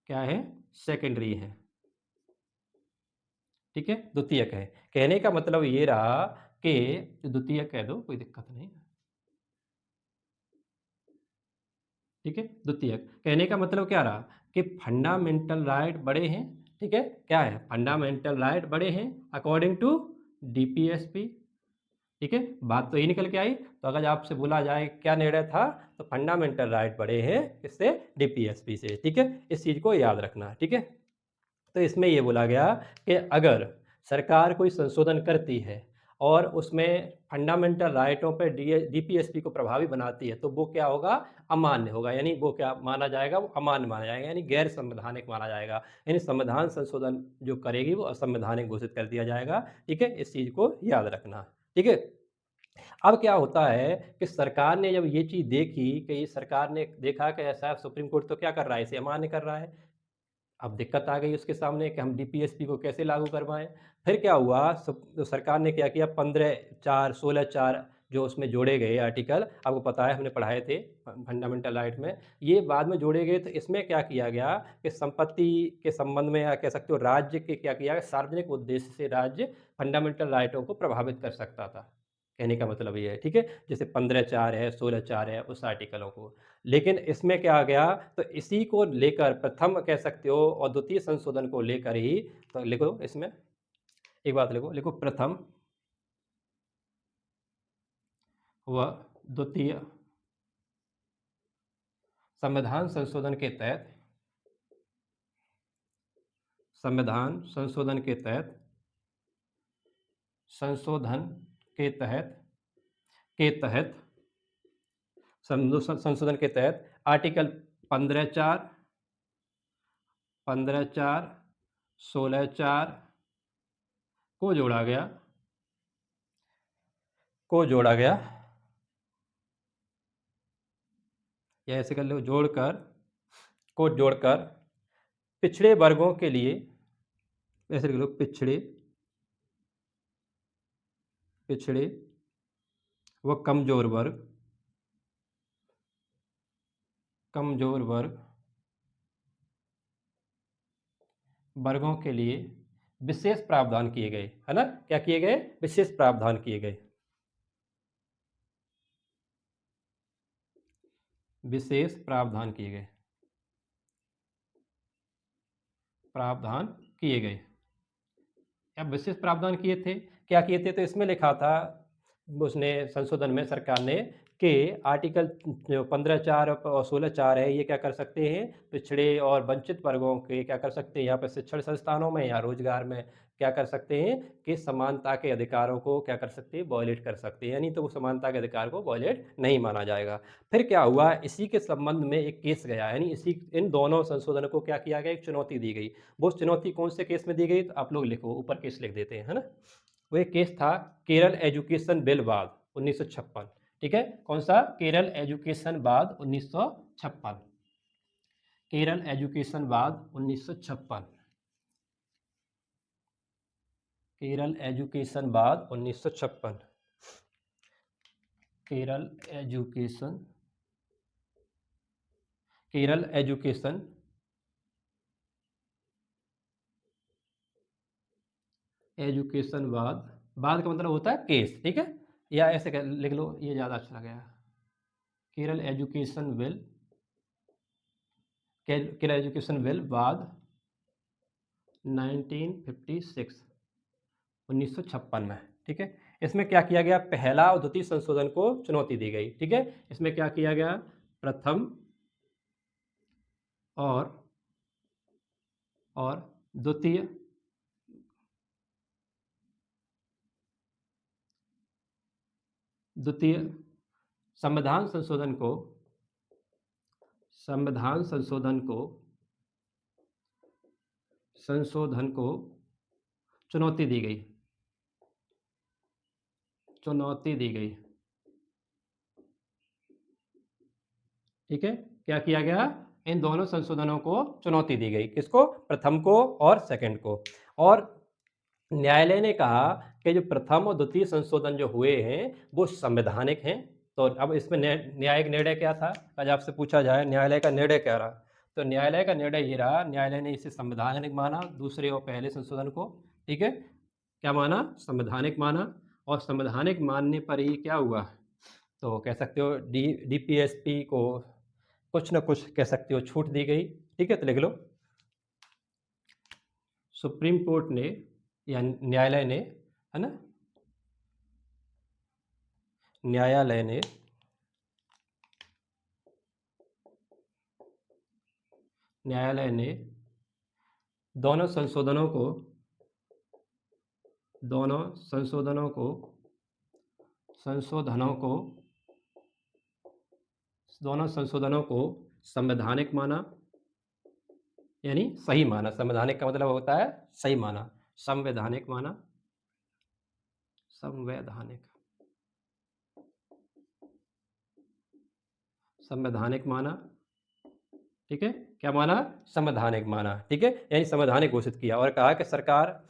क्या है? सेकेंडरी है। ठीक है, द्वितीयक है। कहने का मतलब ये रहा कि द्वितीयक कह दो, कोई दिक्कत नहीं। ठीक है, द्वितीयक कहने का मतलब क्या रहा कि फंडामेंटल राइट बड़े हैं। ठीक है, क्या है? फंडामेंटल राइट बड़े हैं अकॉर्डिंग टू डीपीएसपी। ठीक है, बात तो यही निकल के आई। तो अगर आपसे बोला जाए क्या निर्णय था, तो फंडामेंटल राइट बड़े हैं किससे? डीपीएसपी से। ठीक है, इस चीज़ को याद रखना। ठीक है, तो इसमें ये बोला गया कि अगर सरकार कोई संशोधन करती है और उसमें फंडामेंटल राइटों पर डीपीएसपी को प्रभावी बनाती है, तो वो क्या होगा? अमान्य होगा। यानी वो क्या माना जाएगा? वो अमान्य माना जाएगा, यानी गैर संवैधानिक माना जाएगा। यानी संविधान संशोधन जो करेगी वो असंवैधानिक घोषित कर दिया जाएगा। ठीक है, इस चीज़ को याद रखना। ठीक है, अब क्या होता है कि सरकार ने जब ये चीज़ देखी कि ये सरकार ने देखा कि ऐसा सुप्रीम कोर्ट तो क्या कर रहा है, इसे अमान्य कर रहा है। अब दिक्कत आ गई उसके सामने कि हम डीपीएसपी को कैसे लागू करवाएं। फिर क्या हुआ, तो सरकार ने क्या किया, 15(4), 16(4) जो उसमें जोड़े गए आर्टिकल, आपको पता है हमने पढ़ाए थे फंडामेंटल राइट में, ये बाद में जोड़े गए। तो इसमें क्या किया गया कि संपत्ति के संबंध में, या कह सकते हो राज्य के, क्या किया गया, सार्वजनिक उद्देश्य से राज्य फंडामेंटल राइटों को प्रभावित कर सकता था। कहने का मतलब ये है। ठीक है, जैसे 15(4) है, 16(4) है, उस आर्टिकलों को। लेकिन इसमें क्या आ गया, तो इसी को लेकर प्रथम कह सकते हो और द्वितीय संशोधन को लेकर ही, तो लिखो इसमें एक बात, लिखो लिखो, प्रथम व द्वितीय संविधान संशोधन के तहत, संविधान संशोधन के तहत, संशोधन के तहत, के तहत संशोधन के तहत आर्टिकल 15(4), 15(4), 16(4) को जोड़ा गया, को जोड़ा गया, या ऐसे कर लो, जोड़कर, को जोड़कर पिछड़े वर्गों के लिए, ऐसे लिख लो, पिछड़े, पिछड़े व कमजोर वर्ग, कमजोर वर्ग, वर्गों के लिए विशेष प्रावधान किए गए। है ना? क्या किए गए? विशेष प्रावधान किए गए, विशेष प्रावधान किए गए, प्रावधान किए गए। अब विशेष प्रावधान किए थे, क्या किए थे? तो इसमें लिखा था, उसने संशोधन में सरकार ने, कि आर्टिकल 15(4) और 16(4) है, ये क्या कर सकते हैं, पिछड़े और वंचित वर्गों के क्या कर सकते हैं, यहाँ पर शिक्षण संस्थानों में या रोजगार में क्या कर सकते हैं कि समानता के अधिकारों को क्या कर सकते हैं, वॉयलेट कर सकते हैं। यानी तो वो समानता के अधिकार को वॉयलेट नहीं माना जाएगा। फिर क्या हुआ, इसी के संबंध में एक केस गया, यानी इसी, इन दोनों संशोधनों को क्या किया गया, एक चुनौती दी गई। वो चुनौती कौन से केस में दी गई, तो आप लोग लिखो, ऊपर केस लिख देते हैं, है ना। वो एक केस था केरल एजुकेशन बिल बाद 1956। ठीक है, कौन सा? केरल एजुकेशन बाद 1956, केरल एजुकेशन बाद 1956, केरल एजुकेशन बाद 1956, Kerala education, Kerala education, education बाद, बाद का मतलब होता है केस। ठीक है, या ऐसे लिख लो, ये ज़्यादा अच्छा लगेगा, Kerala education bill, Kerala education bill बाद 1956, 1956 में। ठीक है, इसमें क्या किया गया, पहला और द्वितीय संशोधन को चुनौती दी गई। ठीक है, इसमें क्या किया गया, प्रथम और द्वितीय द्वितीय संविधान संशोधन को संशोधन को चुनौती दी गई। ठीक है, क्या किया गया? इन दोनों संशोधनों को चुनौती दी गई। किसको? प्रथम को और सेकंड को। और न्यायालय ने कहा कि जो प्रथम और द्वितीय संशोधन जो हुए हैं वो संवैधानिक हैं। तो अब इसमें न्यायिक निर्णय क्या था? आज आपसे पूछा जाए न्यायालय का निर्णय क्या रहा, तो न्यायालय का निर्णय ये रहा, न्यायालय ने इसे संवैधानिक माना, दूसरे और पहले संशोधन को। ठीक है, क्या माना? संवैधानिक माना। और संवैधानिक मानने पर ही क्या हुआ, तो कह सकते हो डीपीएसपी को कुछ न कुछ कह सकते हो छूट दी गई। ठीक है, तो लिख लो, सुप्रीम कोर्ट ने या न्यायालय ने, है ना, न्यायालय ने दोनों संशोधनों को संवैधानिक माना, यानी सही माना। संवैधानिक का मतलब होता है सही माना। संवैधानिक माना, संवैधानिक माना। ठीक है, क्या माना? संवैधानिक माना। ठीक है, यानी संवैधानिक घोषित किया और कहा कि सरकार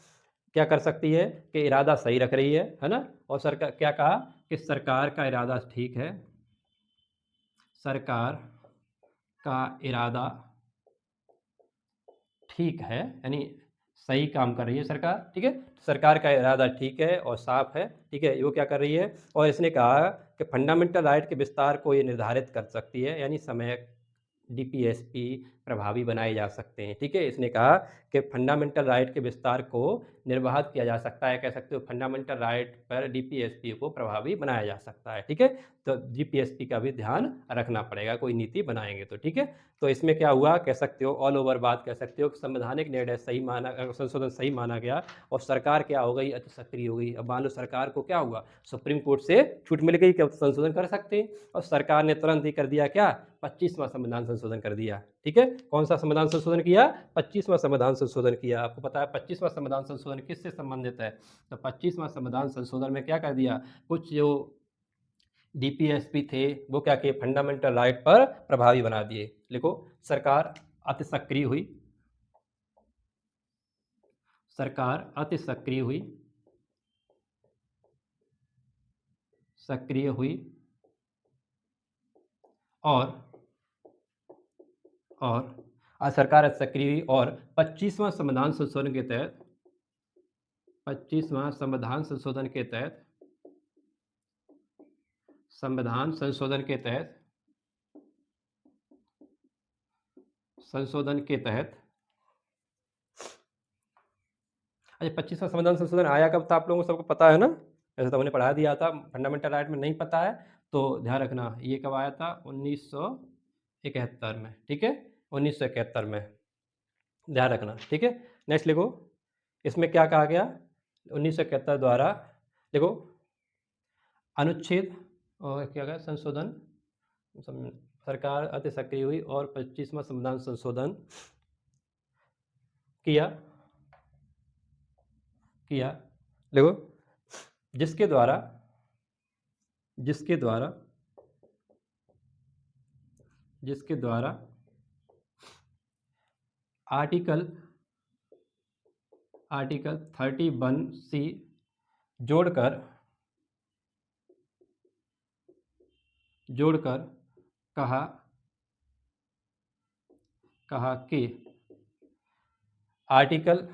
क्या कर सकती है कि इरादा सही रख रही है ना। और सरकार क्या कहा कि सरकार का इरादा ठीक है, सरकार का इरादा ठीक है, यानी सही काम कर रही है सरकार। ठीक है, सरकार का इरादा ठीक है और साफ है। ठीक है, वो क्या कर रही है, और इसने कहा कि फंडामेंटल राइट के विस्तार को ये निर्धारित कर सकती है, यानी समय डीपीएसपी प्रभावी बनाए जा सकते हैं। ठीक है, इसने कहा कि फंडामेंटल राइट के विस्तार को निर्बाध किया जा सकता है, कह सकते हो फंडामेंटल राइट पर डीपीएसपी को प्रभावी बनाया जा सकता है। ठीक है, तो डीपीएसपी का भी ध्यान रखना पड़ेगा कोई नीति बनाएंगे तो। ठीक है, तो इसमें क्या हुआ, कह सकते हो ऑल ओवर बात कह सकते हो कि संवैधानिक निर्णय सही माना, संशोधन सही माना गया और सरकार क्या हो गई, अति सक्रिय हो गई। अब मान लो सरकार को क्या हुआ, सुप्रीम कोर्ट से छूट मिल गई कि अब संशोधन कर सकते हैं, और सरकार ने तुरंत ही कर दिया क्या, 25वां संविधान संशोधन कर दिया। ठीक है, कौन सा संविधान संशोधन किया? 25वां संविधान संशोधन किया। आपको पता है 25वां संविधान संशोधन किससे संबंधित है? तो 25वां संविधान संशोधन में क्या कर दिया, कुछ जो डीपीएसपी थे वो क्या किए, फंडामेंटल राइट पर प्रभावी बना दिए। लिखो, सरकार अति सक्रिय हुई, सरकार अति सक्रिय हुई, और आज सरकार अति सक्रिय हुई और 25वां संविधान संशोधन के तहत 25वां संविधान संशोधन के तहत अच्छा 25वां संविधान संशोधन आया कब था, आप लोगों को सबको पता है ना? ऐसे तो हमने पढ़ा दिया था, फंडामेंटल राइट में नहीं पता है तो ध्यान रखना, ये कब आया था? 1971 में। ठीक है, 1971 में, ध्यान रखना। ठीक है, नेक्स्ट लिखो, इसमें क्या कहा गया 1971 द्वारा, देखो अनुच्छेद और क्या कहा, संशोधन, सरकार अति सक्रिय हुई और 25वां संविधान संशोधन किया देखो, जिसके द्वारा आर्टिकल 31C जोड़कर कहा कि आर्टिकल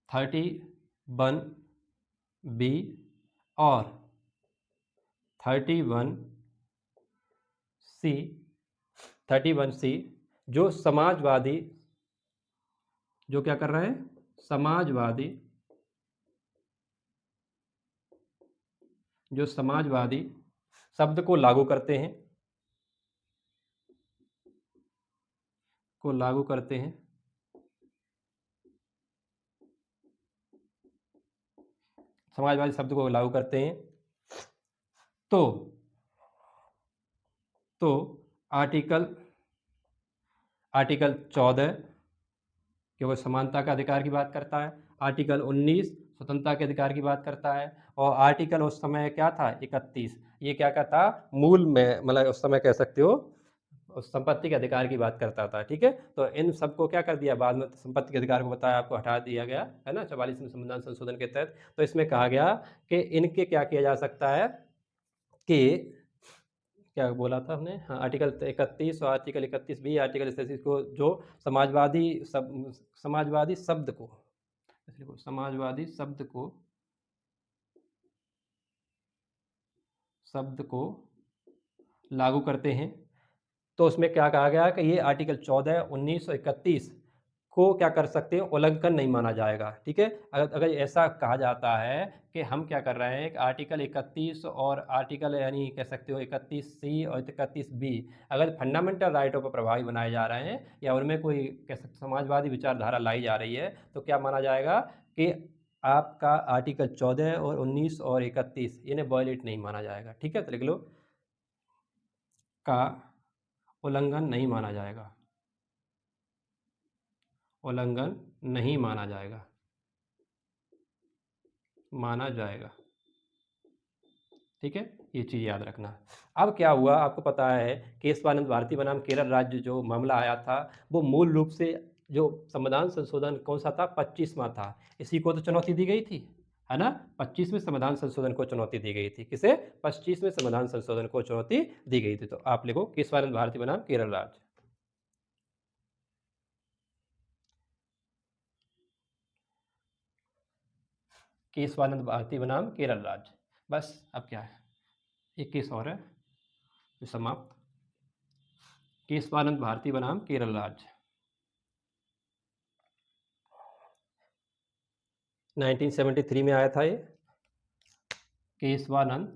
31B और 31C जो समाजवादी, जो क्या कर रहे हैं, समाजवादी शब्द को लागू करते हैं, समाजवादी शब्द को लागू करते हैं तो आर्टिकल 14 कि वो समानता का अधिकार की बात करता है, आर्टिकल 19 स्वतंत्रता के अधिकार की बात करता है, और आर्टिकल उस समय क्या था 31, ये क्या कहता मूल में, मतलब उस समय कह सकते हो उस संपत्ति के अधिकार की बात करता था। ठीक है, तो इन सबको क्या कर दिया बाद में, संपत्ति के अधिकार को बताया आपको, हटा दिया गया है ना 44वें संविधान संशोधन के तहत। तो इसमें कहा गया कि इनके क्या किया जा सकता है कि क्या बोला था हमने, हाँ आर्टिकल 31 और आर्टिकल 31 भी, आर्टिकल 31 को जो समाजवादी शब्द को लागू करते हैं, तो उसमें क्या कहा गया कि ये आर्टिकल 14, 19 और 31 को क्या कर सकते हैं, उल्लंघन नहीं माना जाएगा। ठीक है, अगर ऐसा कहा जाता है कि हम क्या कर रहे हैं कि आर्टिकल 31 और आर्टिकल यानी कह सकते हो 31C और 31B अगर फंडामेंटल राइटों पर प्रभावी बनाए जा रहे हैं या उनमें कोई कह सकते समाजवादी विचारधारा लाई जा रही है, तो क्या माना जाएगा कि आपका आर्टिकल 14 और 19 और 31 इन्हें वायलेट नहीं माना जाएगा। ठीक है, तो लिख लो का उल्लंघन नहीं माना जाएगा, उल्लंघन नहीं माना जाएगा। ठीक है, ये चीज़ याद रखना। अब क्या हुआ आपको पता है, केशवानंद भारती बनाम केरल राज्य जो मामला आया था, वो मूल रूप से जो संविधान संशोधन कौन सा था, 25वां था, इसी को तो चुनौती दी गई थी, है ना। 25वें संविधान संशोधन को चुनौती दी गई थी। किसे? 25वें संविधान संशोधन को चुनौती दी गई थी। तो आप लिखो केशवानंद भारती बनाम केरल राज्य। केशवानंद भारती बनाम केरल राज्य, बस अब क्या है, एक केस और है समाप्त। केशवानंद भारती बनाम केरल राज्य 1973 में आया था ये। केशवानंद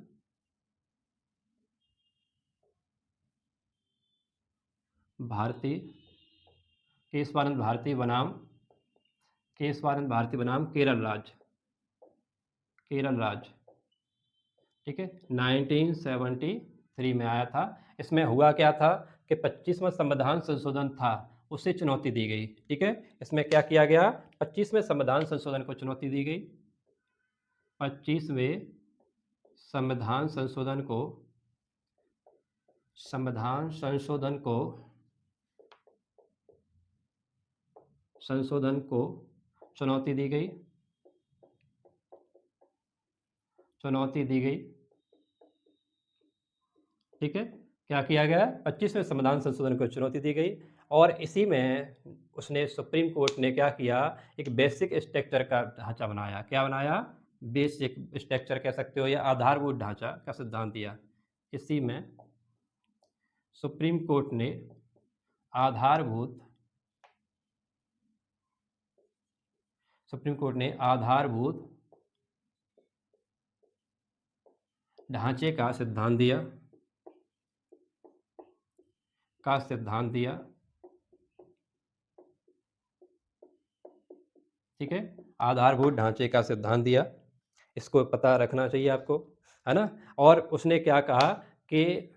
भारती बनाम केरल राज्य। ठीक है, 1973 में आया था। इसमें हुआ क्या था कि 25वां संविधान संशोधन था, उसे चुनौती दी गई। ठीक है, इसमें क्या किया गया, 25वें संविधान संशोधन को चुनौती दी गई। 25वें संविधान संशोधन को चुनौती दी गई। ठीक है, क्या किया गया, 25वें संविधान संशोधन को चुनौती दी गई, और इसी में उसने सुप्रीम कोर्ट ने क्या किया, एक बेसिक स्ट्रक्चर का ढांचा बनाया। क्या बनाया? बेसिक स्ट्रक्चर कह सकते हो या आधारभूत ढांचा का सिद्धांत दिया। इसी में सुप्रीम कोर्ट ने आधारभूत ढांचे का सिद्धांत दिया। ठीक है, आधारभूत ढांचे का सिद्धांत दिया, इसको पता रखना चाहिए आपको, है ना। और उसने क्या कहा कि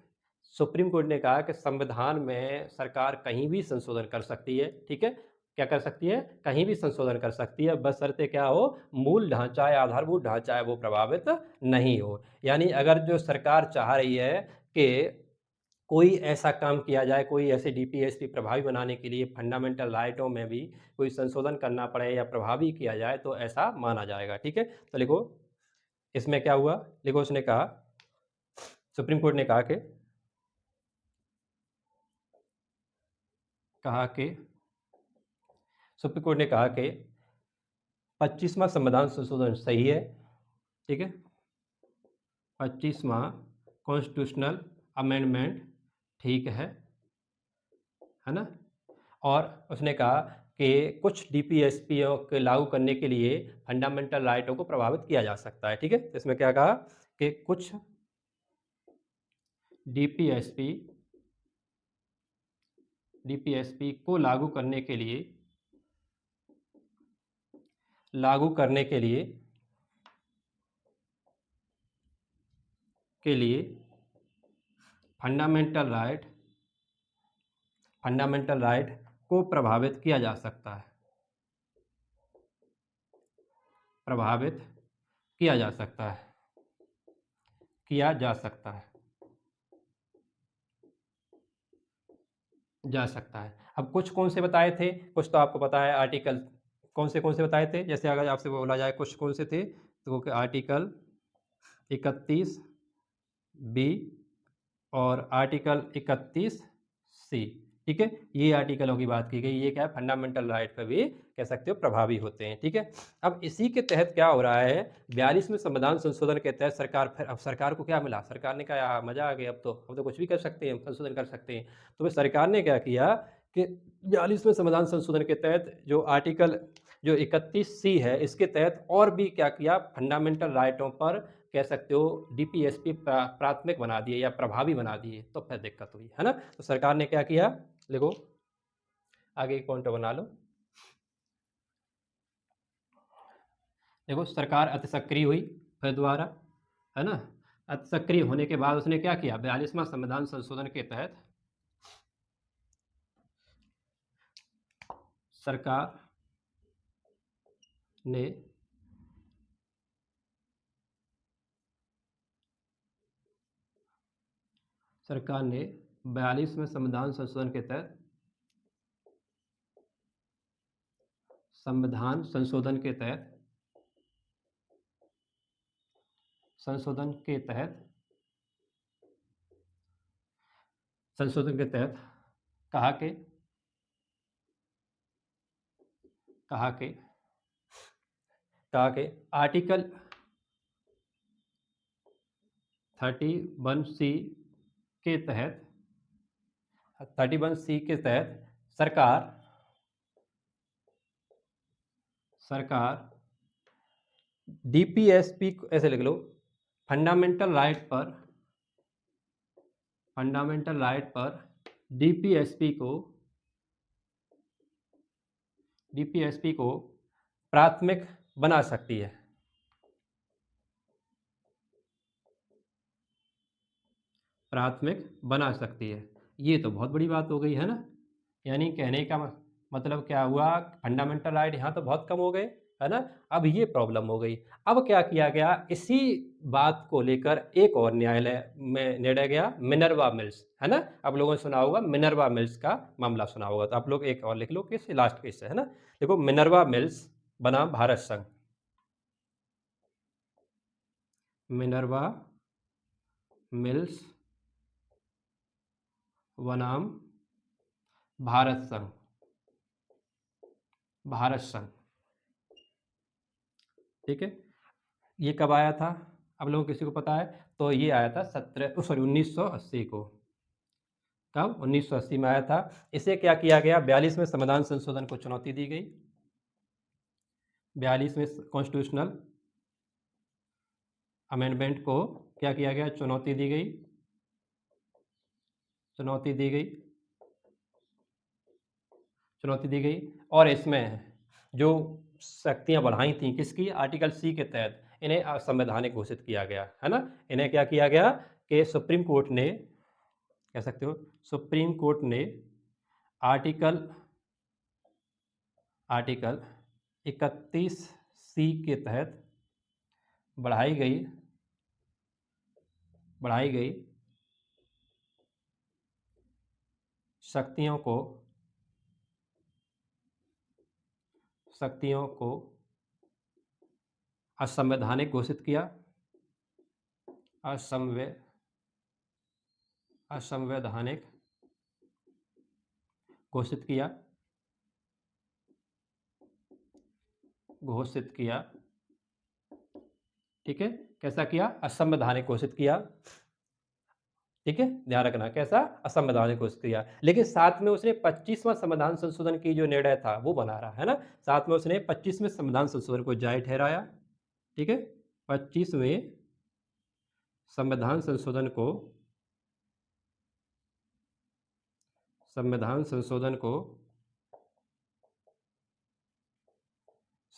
सुप्रीम कोर्ट ने कहा कि संविधान में सरकार कहीं भी संशोधन कर सकती है। ठीक है, क्या कर सकती है? कहीं भी संशोधन कर सकती है, बशर्ते क्या हो, मूल ढांचा या आधारभूत ढांचा है वो प्रभावित नहीं हो। यानी अगर जो सरकार चाह रही है कि कोई ऐसा काम किया जाए, कोई ऐसे डीपीएसपी प्रभावी बनाने के लिए फंडामेंटल राइटों में भी कोई संशोधन करना पड़े या प्रभावी किया जाए, तो ऐसा माना जाएगा। ठीक है, तो लिखो इसमें क्या हुआ, लिखो उसने कहा, सुप्रीम कोर्ट ने कहा कि सुप्रीम कोर्ट ने कहा कि 25वां संविधान संशोधन सही है। ठीक है, 25वां कॉन्स्टिट्यूशनल अमेंडमेंट ठीक है ना। और उसने कहा कि कुछ डीपीएसपीओ के लागू करने के लिए फंडामेंटल राइटों को प्रभावित किया जा सकता है। ठीक है, इसमें क्या कहा कि कुछ डीपीएसपी को लागू करने के लिए के लिए फंडामेंटल राइट को प्रभावित किया जा सकता है, प्रभावित किया जा सकता है, किया जा सकता है, जा सकता है। अब कुछ कौन से बताए थे, कुछ तो आपको पता है आर्टिकल कौन से बताए थे। जैसे अगर आपसे बोला जाए कुछ कौन से थे, तो आर्टिकल 31 बी और आर्टिकल 31 सी। ठीक है, ये आर्टिकलों की बात की गई। ये क्या है, फंडामेंटल राइट पर भी कह सकते हो प्रभावी होते हैं। ठीक है, अब इसी के तहत क्या हो रहा है, 42वें संविधान संशोधन के तहत सरकार, फिर अब सरकार को क्या मिला, सरकार ने कहा मजा आ गया, अब तो कुछ भी कर सकते हैं, संशोधन कर सकते हैं। तो फिर सरकार ने क्या किया कि 42वें संविधान संशोधन के तहत जो आर्टिकल जो 31 सी है, इसके तहत और भी क्या किया, फंडामेंटल राइटों पर कह सकते हो डीपीएसपी प्राथमिक बना दिए या प्रभावी बना दिए। तो फिर दिक्कत हुई है ना। तो सरकार ने क्या किया, देखो आगे एक पॉइंट बना लो। देखो सरकार अति सक्रिय हुई फिर दोबारा, है ना। अति सक्रिय होने के बाद उसने क्या किया, 42वां संविधान संशोधन के तहत सरकार ने सरकार ने 42वें संविधान संशोधन के तहत संविधान संशोधन के तहत संशोधन के तहत संशोधन के तहत कहा कि कहा कि कहा कि आर्टिकल 31 सी के तहत 31 सी के तहत सरकार डीपीएसपी ऐसे लिख लो, फंडामेंटल राइट पर डीपीएसपी को प्राथमिक बना सकती है, प्राथमिक बना सकती है। ये तो बहुत बड़ी बात हो गई है ना। यानी कहने का मतलब क्या हुआ, फंडामेंटल राइट यहाँ तो बहुत कम हो गए, है ना। अब ये प्रॉब्लम हो गई। अब क्या किया गया, इसी बात को लेकर एक और न्यायालय में निर्णय गया, मिनर्वा मिल्स, है ना। आप लोगों ने सुना होगा मिनर्वा मिल्स का मामला सुना होगा, तो आप लोग एक और लिख लो केस, लास्ट केस है ना। देखो मिनर्वा मिल्स बनाम भारत संघ, मिनर्वा मिल्स बनाम भारत संघ, ठीक है। ये कब आया था, आप लोगों को किसी को पता है? तो ये आया था 1980 को। कब? 1980 में आया था। इसे क्या किया गया, 42वें संविधान संशोधन को चुनौती दी गई। 42वें कॉन्स्टिट्यूशनल अमेंडमेंट को क्या किया गया, चुनौती दी गई, चुनौती दी गई, चुनौती दी गई। और इसमें जो शक्तियां बढ़ाई थी किसकी, आर्टिकल सी के तहत, इन्हें असंवैधानिक घोषित किया गया, है ना। इन्हें क्या किया गया कि सुप्रीम कोर्ट ने, कह सकते हो सुप्रीम कोर्ट ने आर्टिकल 31 सी के तहत बढ़ाई गई शक्तियों को असंवैधानिक घोषित किया, असंवैधानिक घोषित किया, ठीक है। कैसा किया, असंवैधानिक घोषित किया, ठीक है, ध्यान रखना, कैसा, असंवैधानिक घोषित किया। लेकिन साथ में उसने 25वां संविधान संशोधन की जो निर्णय था वो बना रहा है ना। साथ में उसने 25वें संविधान संशोधन को जायज ठहराया, ठीक है। 25वें संविधान संशोधन को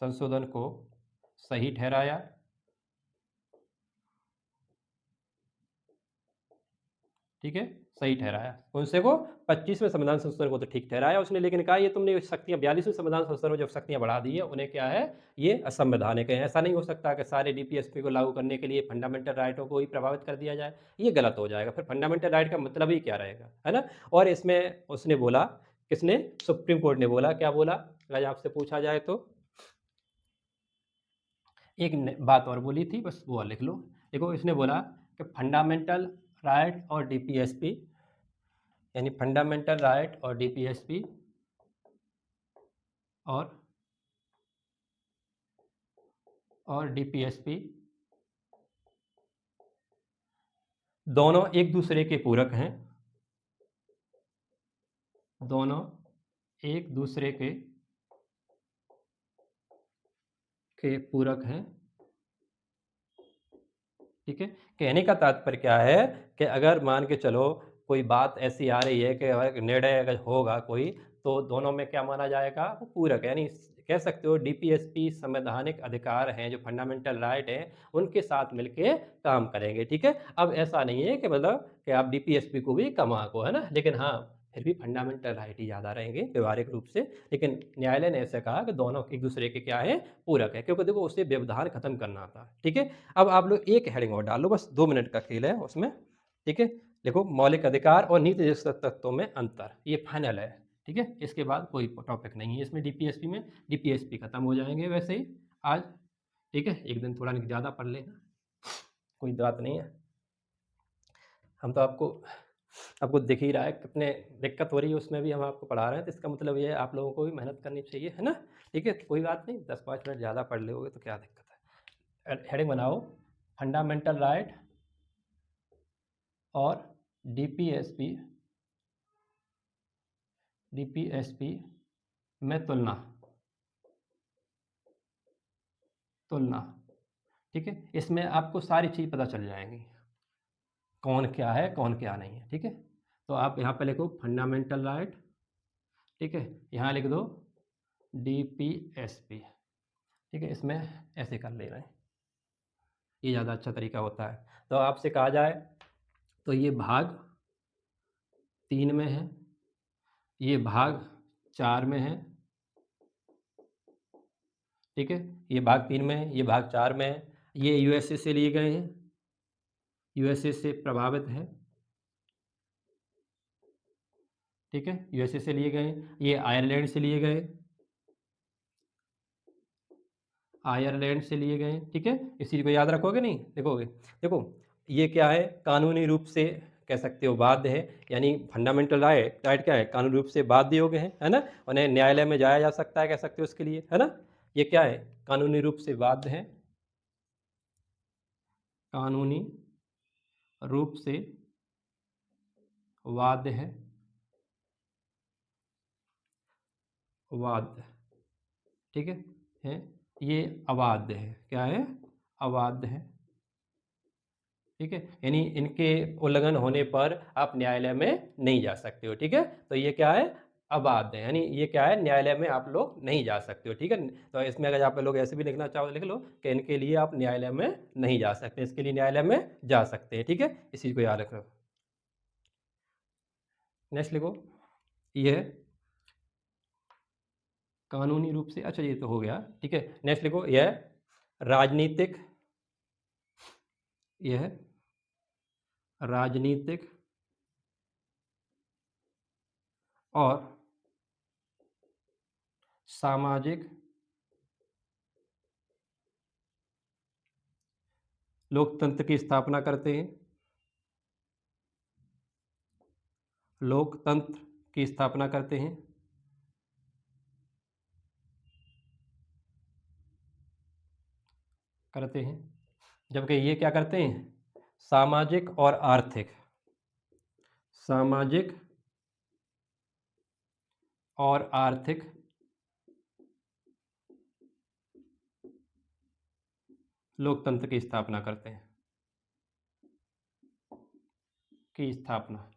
संशोधन को सही ठहराया, ठीक है, सही ठहराया। उनसे को 25वें संविधान संशोधन को तो ठीक ठहराया उसने, लेकिन कहा ये तुमने शक्तियां 42वें संविधान संशोधन में जब शक्तियां बढ़ा दी है उन्हें क्या है, ये असंवैधानिक है। ऐसा नहीं हो सकता कि सारे डीपीएसपी को लागू करने के लिए फंडामेंटल राइटों को ही प्रभावित कर दिया जाए, ये गलत हो जाएगा। फिर फंडामेंटल राइट का मतलब ही क्या रहेगा, है ना। और इसमें उसने बोला, किसने, सुप्रीम कोर्ट ने बोला, क्या बोला, अगर आपसे पूछा जाए तो एक बात और बोली थी, बस वो लिख लो। देखो, इसने बोला कि फंडामेंटल राइट और डीपीएसपी, यानी फंडामेंटल राइट और डीपीएसपी और डीपीएसपी दोनों एक दूसरे के पूरक हैं, दोनों एक दूसरे के पूरक हैं। ठीक है, कहने का तात्पर्य क्या है कि अगर मान के चलो कोई बात ऐसी आ रही है कि अगर निर्णय अगर होगा कोई, तो दोनों में क्या माना जाएगा, वो पूरक है। यानी कह सकते हो डीपीएसपी संवैधानिक अधिकार हैं, जो फंडामेंटल राइट हैं, उनके साथ मिलके काम करेंगे। ठीक है, अब ऐसा नहीं है कि मतलब कि आप डीपीएसपी को भी कम आंको, है ना, लेकिन हाँ फिर भी फंडामेंटल राइट ही ज़्यादा रहेंगे व्यवहारिक रूप से। लेकिन न्यायालय ने ऐसे कहा कि दोनों एक दूसरे के क्या है, पूरक है, क्योंकि देखो उससे व्यवधान खत्म करना था। ठीक है, अब आप लोग एक हेडिंग और डाल लो, बस 2 मिनट का खेल है उसमें। ठीक है, देखो मौलिक अधिकार और नीति निषेध तत्वों में अंतर, ये फाइनल है। ठीक है, इसके बाद कोई टॉपिक नहीं है इसमें डीपीएसपी में, डीपीएसपी खत्म हो जाएंगे वैसे ही आज। ठीक है, एक दिन थोड़ा ज़्यादा पढ़ लेना, कोई बात नहीं है। हम तो आपको दिख ही रहा है कितने दिक्कत हो रही है, उसमें भी हम आपको पढ़ा रहे हैं, तो इसका मतलब ये है आप लोगों को भी मेहनत करनी चाहिए, है ना। ठीक है, कोई बात नहीं, 10-5 मिनट ज़्यादा पढ़ लोगे तो क्या दिक्कत है। हेडिंग बनाओ, फंडामेंटल राइट और डीपीएसपी में तुलना। ठीक है, इसमें आपको सारी चीज़ पता चल जाएंगी, कौन क्या है कौन क्या नहीं है। ठीक है, तो आप यहाँ पे लिखो फंडामेंटल राइट, ठीक है, यहाँ लिख दो डीपीएसपी। ठीक है, इसमें ऐसे कर ले रहे हैं, ये ज़्यादा अच्छा तरीका होता है। तो आपसे कहा जाए तो ये भाग 3 में है, ये भाग 4 में है। ठीक है, ये भाग 3 में है, ये भाग 4 में है। ये यूएसए से लिए गए हैं, यूएसए से प्रभावित है। ठीक है, यूएसए से लिए गए। ये आयरलैंड से लिए गए, आयरलैंड से लिए गए। ठीक है, इस चीज़ को याद रखोगे नहीं, देखोगे। देखो ये क्या है, कानूनी रूप से कह सकते हो बाध्य है, यानी फंडामेंटल राइट क्या है, कानूनी रूप से बाध्य योग्य है ना, उन्हें न्यायालय में जाया जा सकता है, कह सकते हो उसके लिए, है ना। ये क्या है, कानूनी रूप से बाध्य है, कानूनी रूप से वाद्य है, वाद्य। ठीक है, ये अवाध्य है, क्या है, अवाध्य है। ठीक है, यानी इनके उल्लंघन होने पर आप न्यायालय में नहीं जा सकते हो। ठीक है, तो ये क्या है, अबाध है, यानी ये क्या है, न्यायालय में आप लोग नहीं जा सकते हो। ठीक है, तो इसमें अगर आप लोग ऐसे भी लिखना चाहो तो लिख लो कि इनके लिए आप न्यायालय में नहीं जा सकते, इसके लिए न्यायालय में जा सकते हैं। ठीक है, इस चीज़ को याद रखो। नेक्स्ट लिखो, ये है कानूनी रूप से, अच्छा ये तो हो गया। ठीक है, नेक्स्ट लिखो, यह राजनीतिक, यह राजनीतिक और सामाजिक लोकतंत्र की स्थापना करते हैं, लोकतंत्र की स्थापना करते हैं। जबकि ये क्या करते हैं, सामाजिक और आर्थिक, सामाजिक और आर्थिक लोकतंत्र की स्थापना करते हैं, की स्थापना।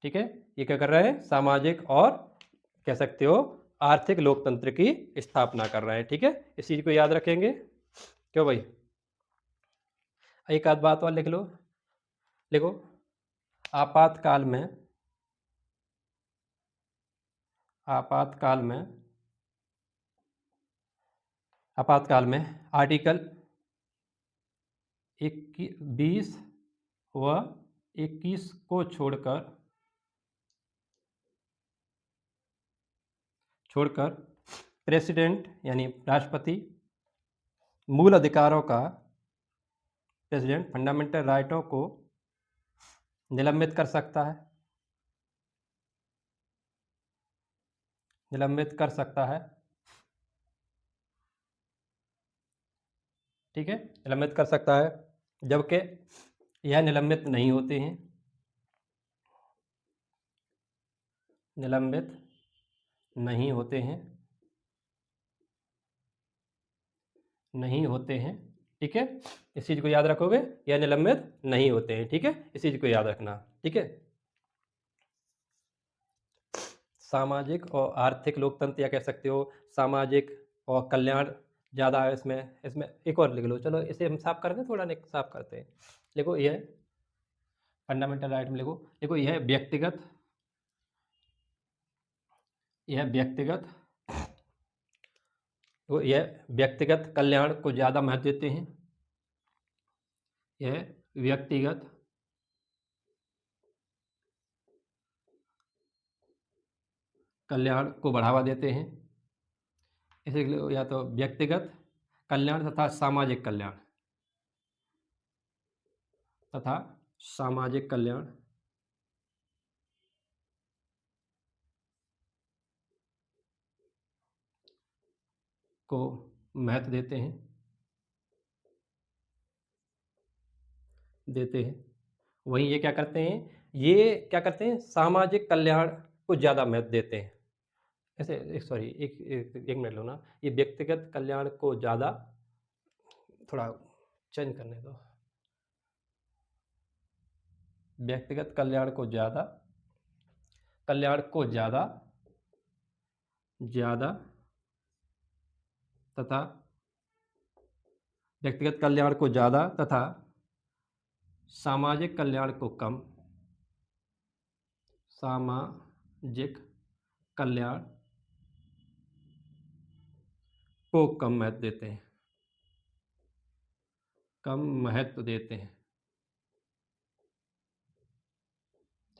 ठीक है, ये क्या कर रहे हैं, सामाजिक और कह सकते हो आर्थिक लोकतंत्र की स्थापना कर रहे हैं। ठीक है, इस चीज को याद रखेंगे, क्यों भाई। एक आध बात और लिख लो, देखो, आपातकाल में आर्टिकल 20 व 21 को छोड़कर प्रेसिडेंट यानी राष्ट्रपति मूल अधिकारों का फंडामेंटल राइटों को निलंबित कर सकता है। ठीक है, निलंबित कर सकता है, जबकि यह निलंबित नहीं होते हैं। ठीक है, इस चीज़ को याद रखोगे, यह निलंबित नहीं होते हैं। ठीक है, इस चीज़ को याद रखना। ठीक है, सामाजिक और आर्थिक लोकतंत्र या कह सकते हो सामाजिक और कल्याण ज़्यादा है इसमें एक और लिख लो। चलो इसे हम साफ करते हैं, थोड़ा साफ करते हैं। देखो यह फंडामेंटल राइट में देखो यह व्यक्तिगत कल्याण को ज़्यादा महत्व देते हैं। यह व्यक्तिगत कल्याण को बढ़ावा देते हैं। इसे या तो व्यक्तिगत कल्याण तथा सामाजिक कल्याण को महत्व देते हैं। वहीं ये क्या करते हैं, सामाजिक कल्याण को ज़्यादा महत्व देते हैं। ऐसे एक मिनट लो ना, ये व्यक्तिगत कल्याण को ज़्यादा, थोड़ा चेंज करने दो, व्यक्तिगत कल्याण को ज़्यादा तथा व्यक्तिगत कल्याण को ज़्यादा तथा सामाजिक कल्याण को कम महत्व देते हैं।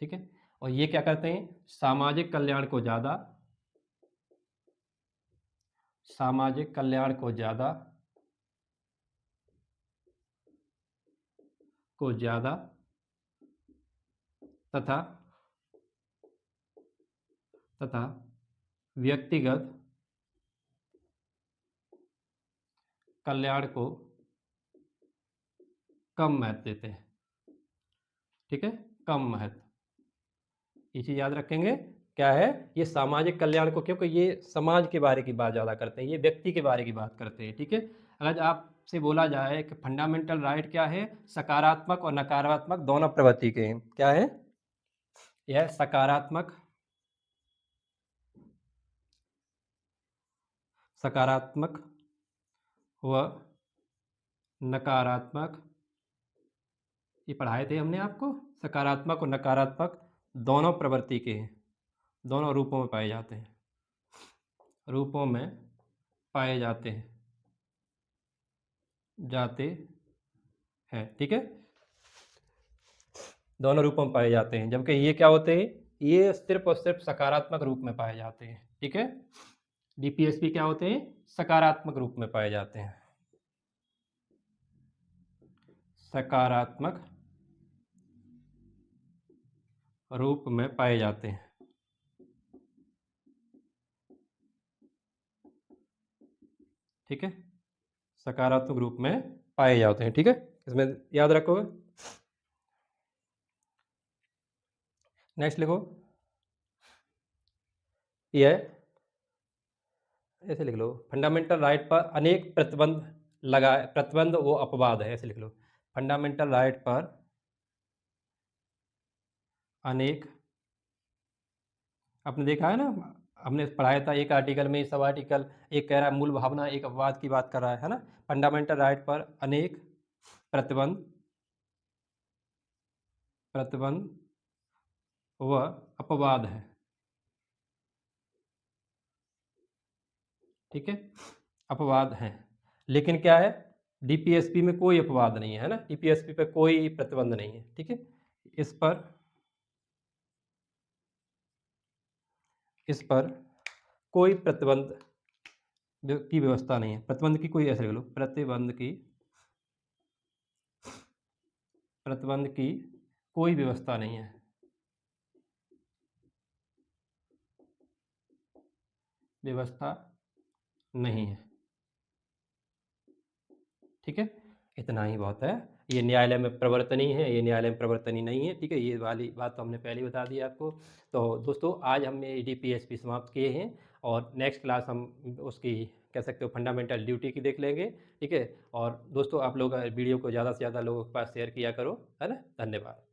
ठीक है, और ये क्या करते हैं, सामाजिक कल्याण को ज़्यादा तथा व्यक्तिगत कल्याण को कम महत्व देते हैं। ठीक है, कम महत्व, ये चीज़ याद रखेंगे। क्या है, ये सामाजिक कल्याण को, क्योंकि ये समाज के बारे की बात ज़्यादा करते हैं, ये व्यक्ति के बारे की बात करते हैं। ठीक है, अगर आपसे बोला जाए कि फंडामेंटल राइट क्या है, सकारात्मक और नकारात्मक दोनों प्रवृत्ति के हैं। क्या है, यह सकारात्मक व नकारात्मक, ये पढ़ाए थे हमने आपको, सकारात्मक और नकारात्मक दोनों प्रवृत्ति के हैं, दोनों रूपों में पाए जाते हैं। ठीक है, दोनों रूपों में पाए जाते हैं, जबकि ये क्या होते हैं, ये सिर्फ और सिर्फ सकारात्मक रूप में पाए जाते हैं। ठीक है, डीपीएसपी क्या होते हैं, सकारात्मक रूप में पाए जाते हैं, सकारात्मक रूप में पाए जाते हैं। ठीक है, सकारात्मक रूप में पाए जाते हैं। ठीक है, इसमें याद रखो। नेक्स्ट लिखो, यह ऐसे लिख लो, फंडामेंटल राइट पर अनेक प्रतिबंध वो अपवाद है, ऐसे लिख लो, फंडामेंटल राइट पर अनेक, आपने देखा है ना, हमने पढ़ाया था एक आर्टिकल में, सब आर्टिकल एक कह रहा है मूल भावना, एक अपवाद की बात कर रहा है ना, फंडामेंटल राइट पर अनेक प्रतिबंध प्रतिबंध व अपवाद है। ठीक है, अपवाद हैं, लेकिन क्या है, डीपीएसपी में कोई अपवाद नहीं है ना, डीपीएसपी पे कोई प्रतिबंध नहीं है। ठीक है, इस पर कोई प्रतिबंध की व्यवस्था नहीं है। प्रतिबंध की कोई, ऐसे लिख लो, प्रतिबंध की कोई व्यवस्था नहीं है। व्यवस्था नहीं है। ठीक है, इतना ही बहुत है। ये न्यायालय में प्रवर्तनीय है, ये न्यायालय में प्रवर्तनीय नहीं है। ठीक है, ये वाली बात तो हमने पहले ही बता दी आपको। तो दोस्तों, आज हमने डीपीएसपी समाप्त किए हैं, और नेक्स्ट क्लास हम उसकी, कह सकते हो, फंडामेंटल ड्यूटी की देख लेंगे। ठीक है, और दोस्तों, आप लोग वीडियो को ज़्यादा से ज़्यादा लोगों के पास शेयर किया करो, है ना। धन्यवाद।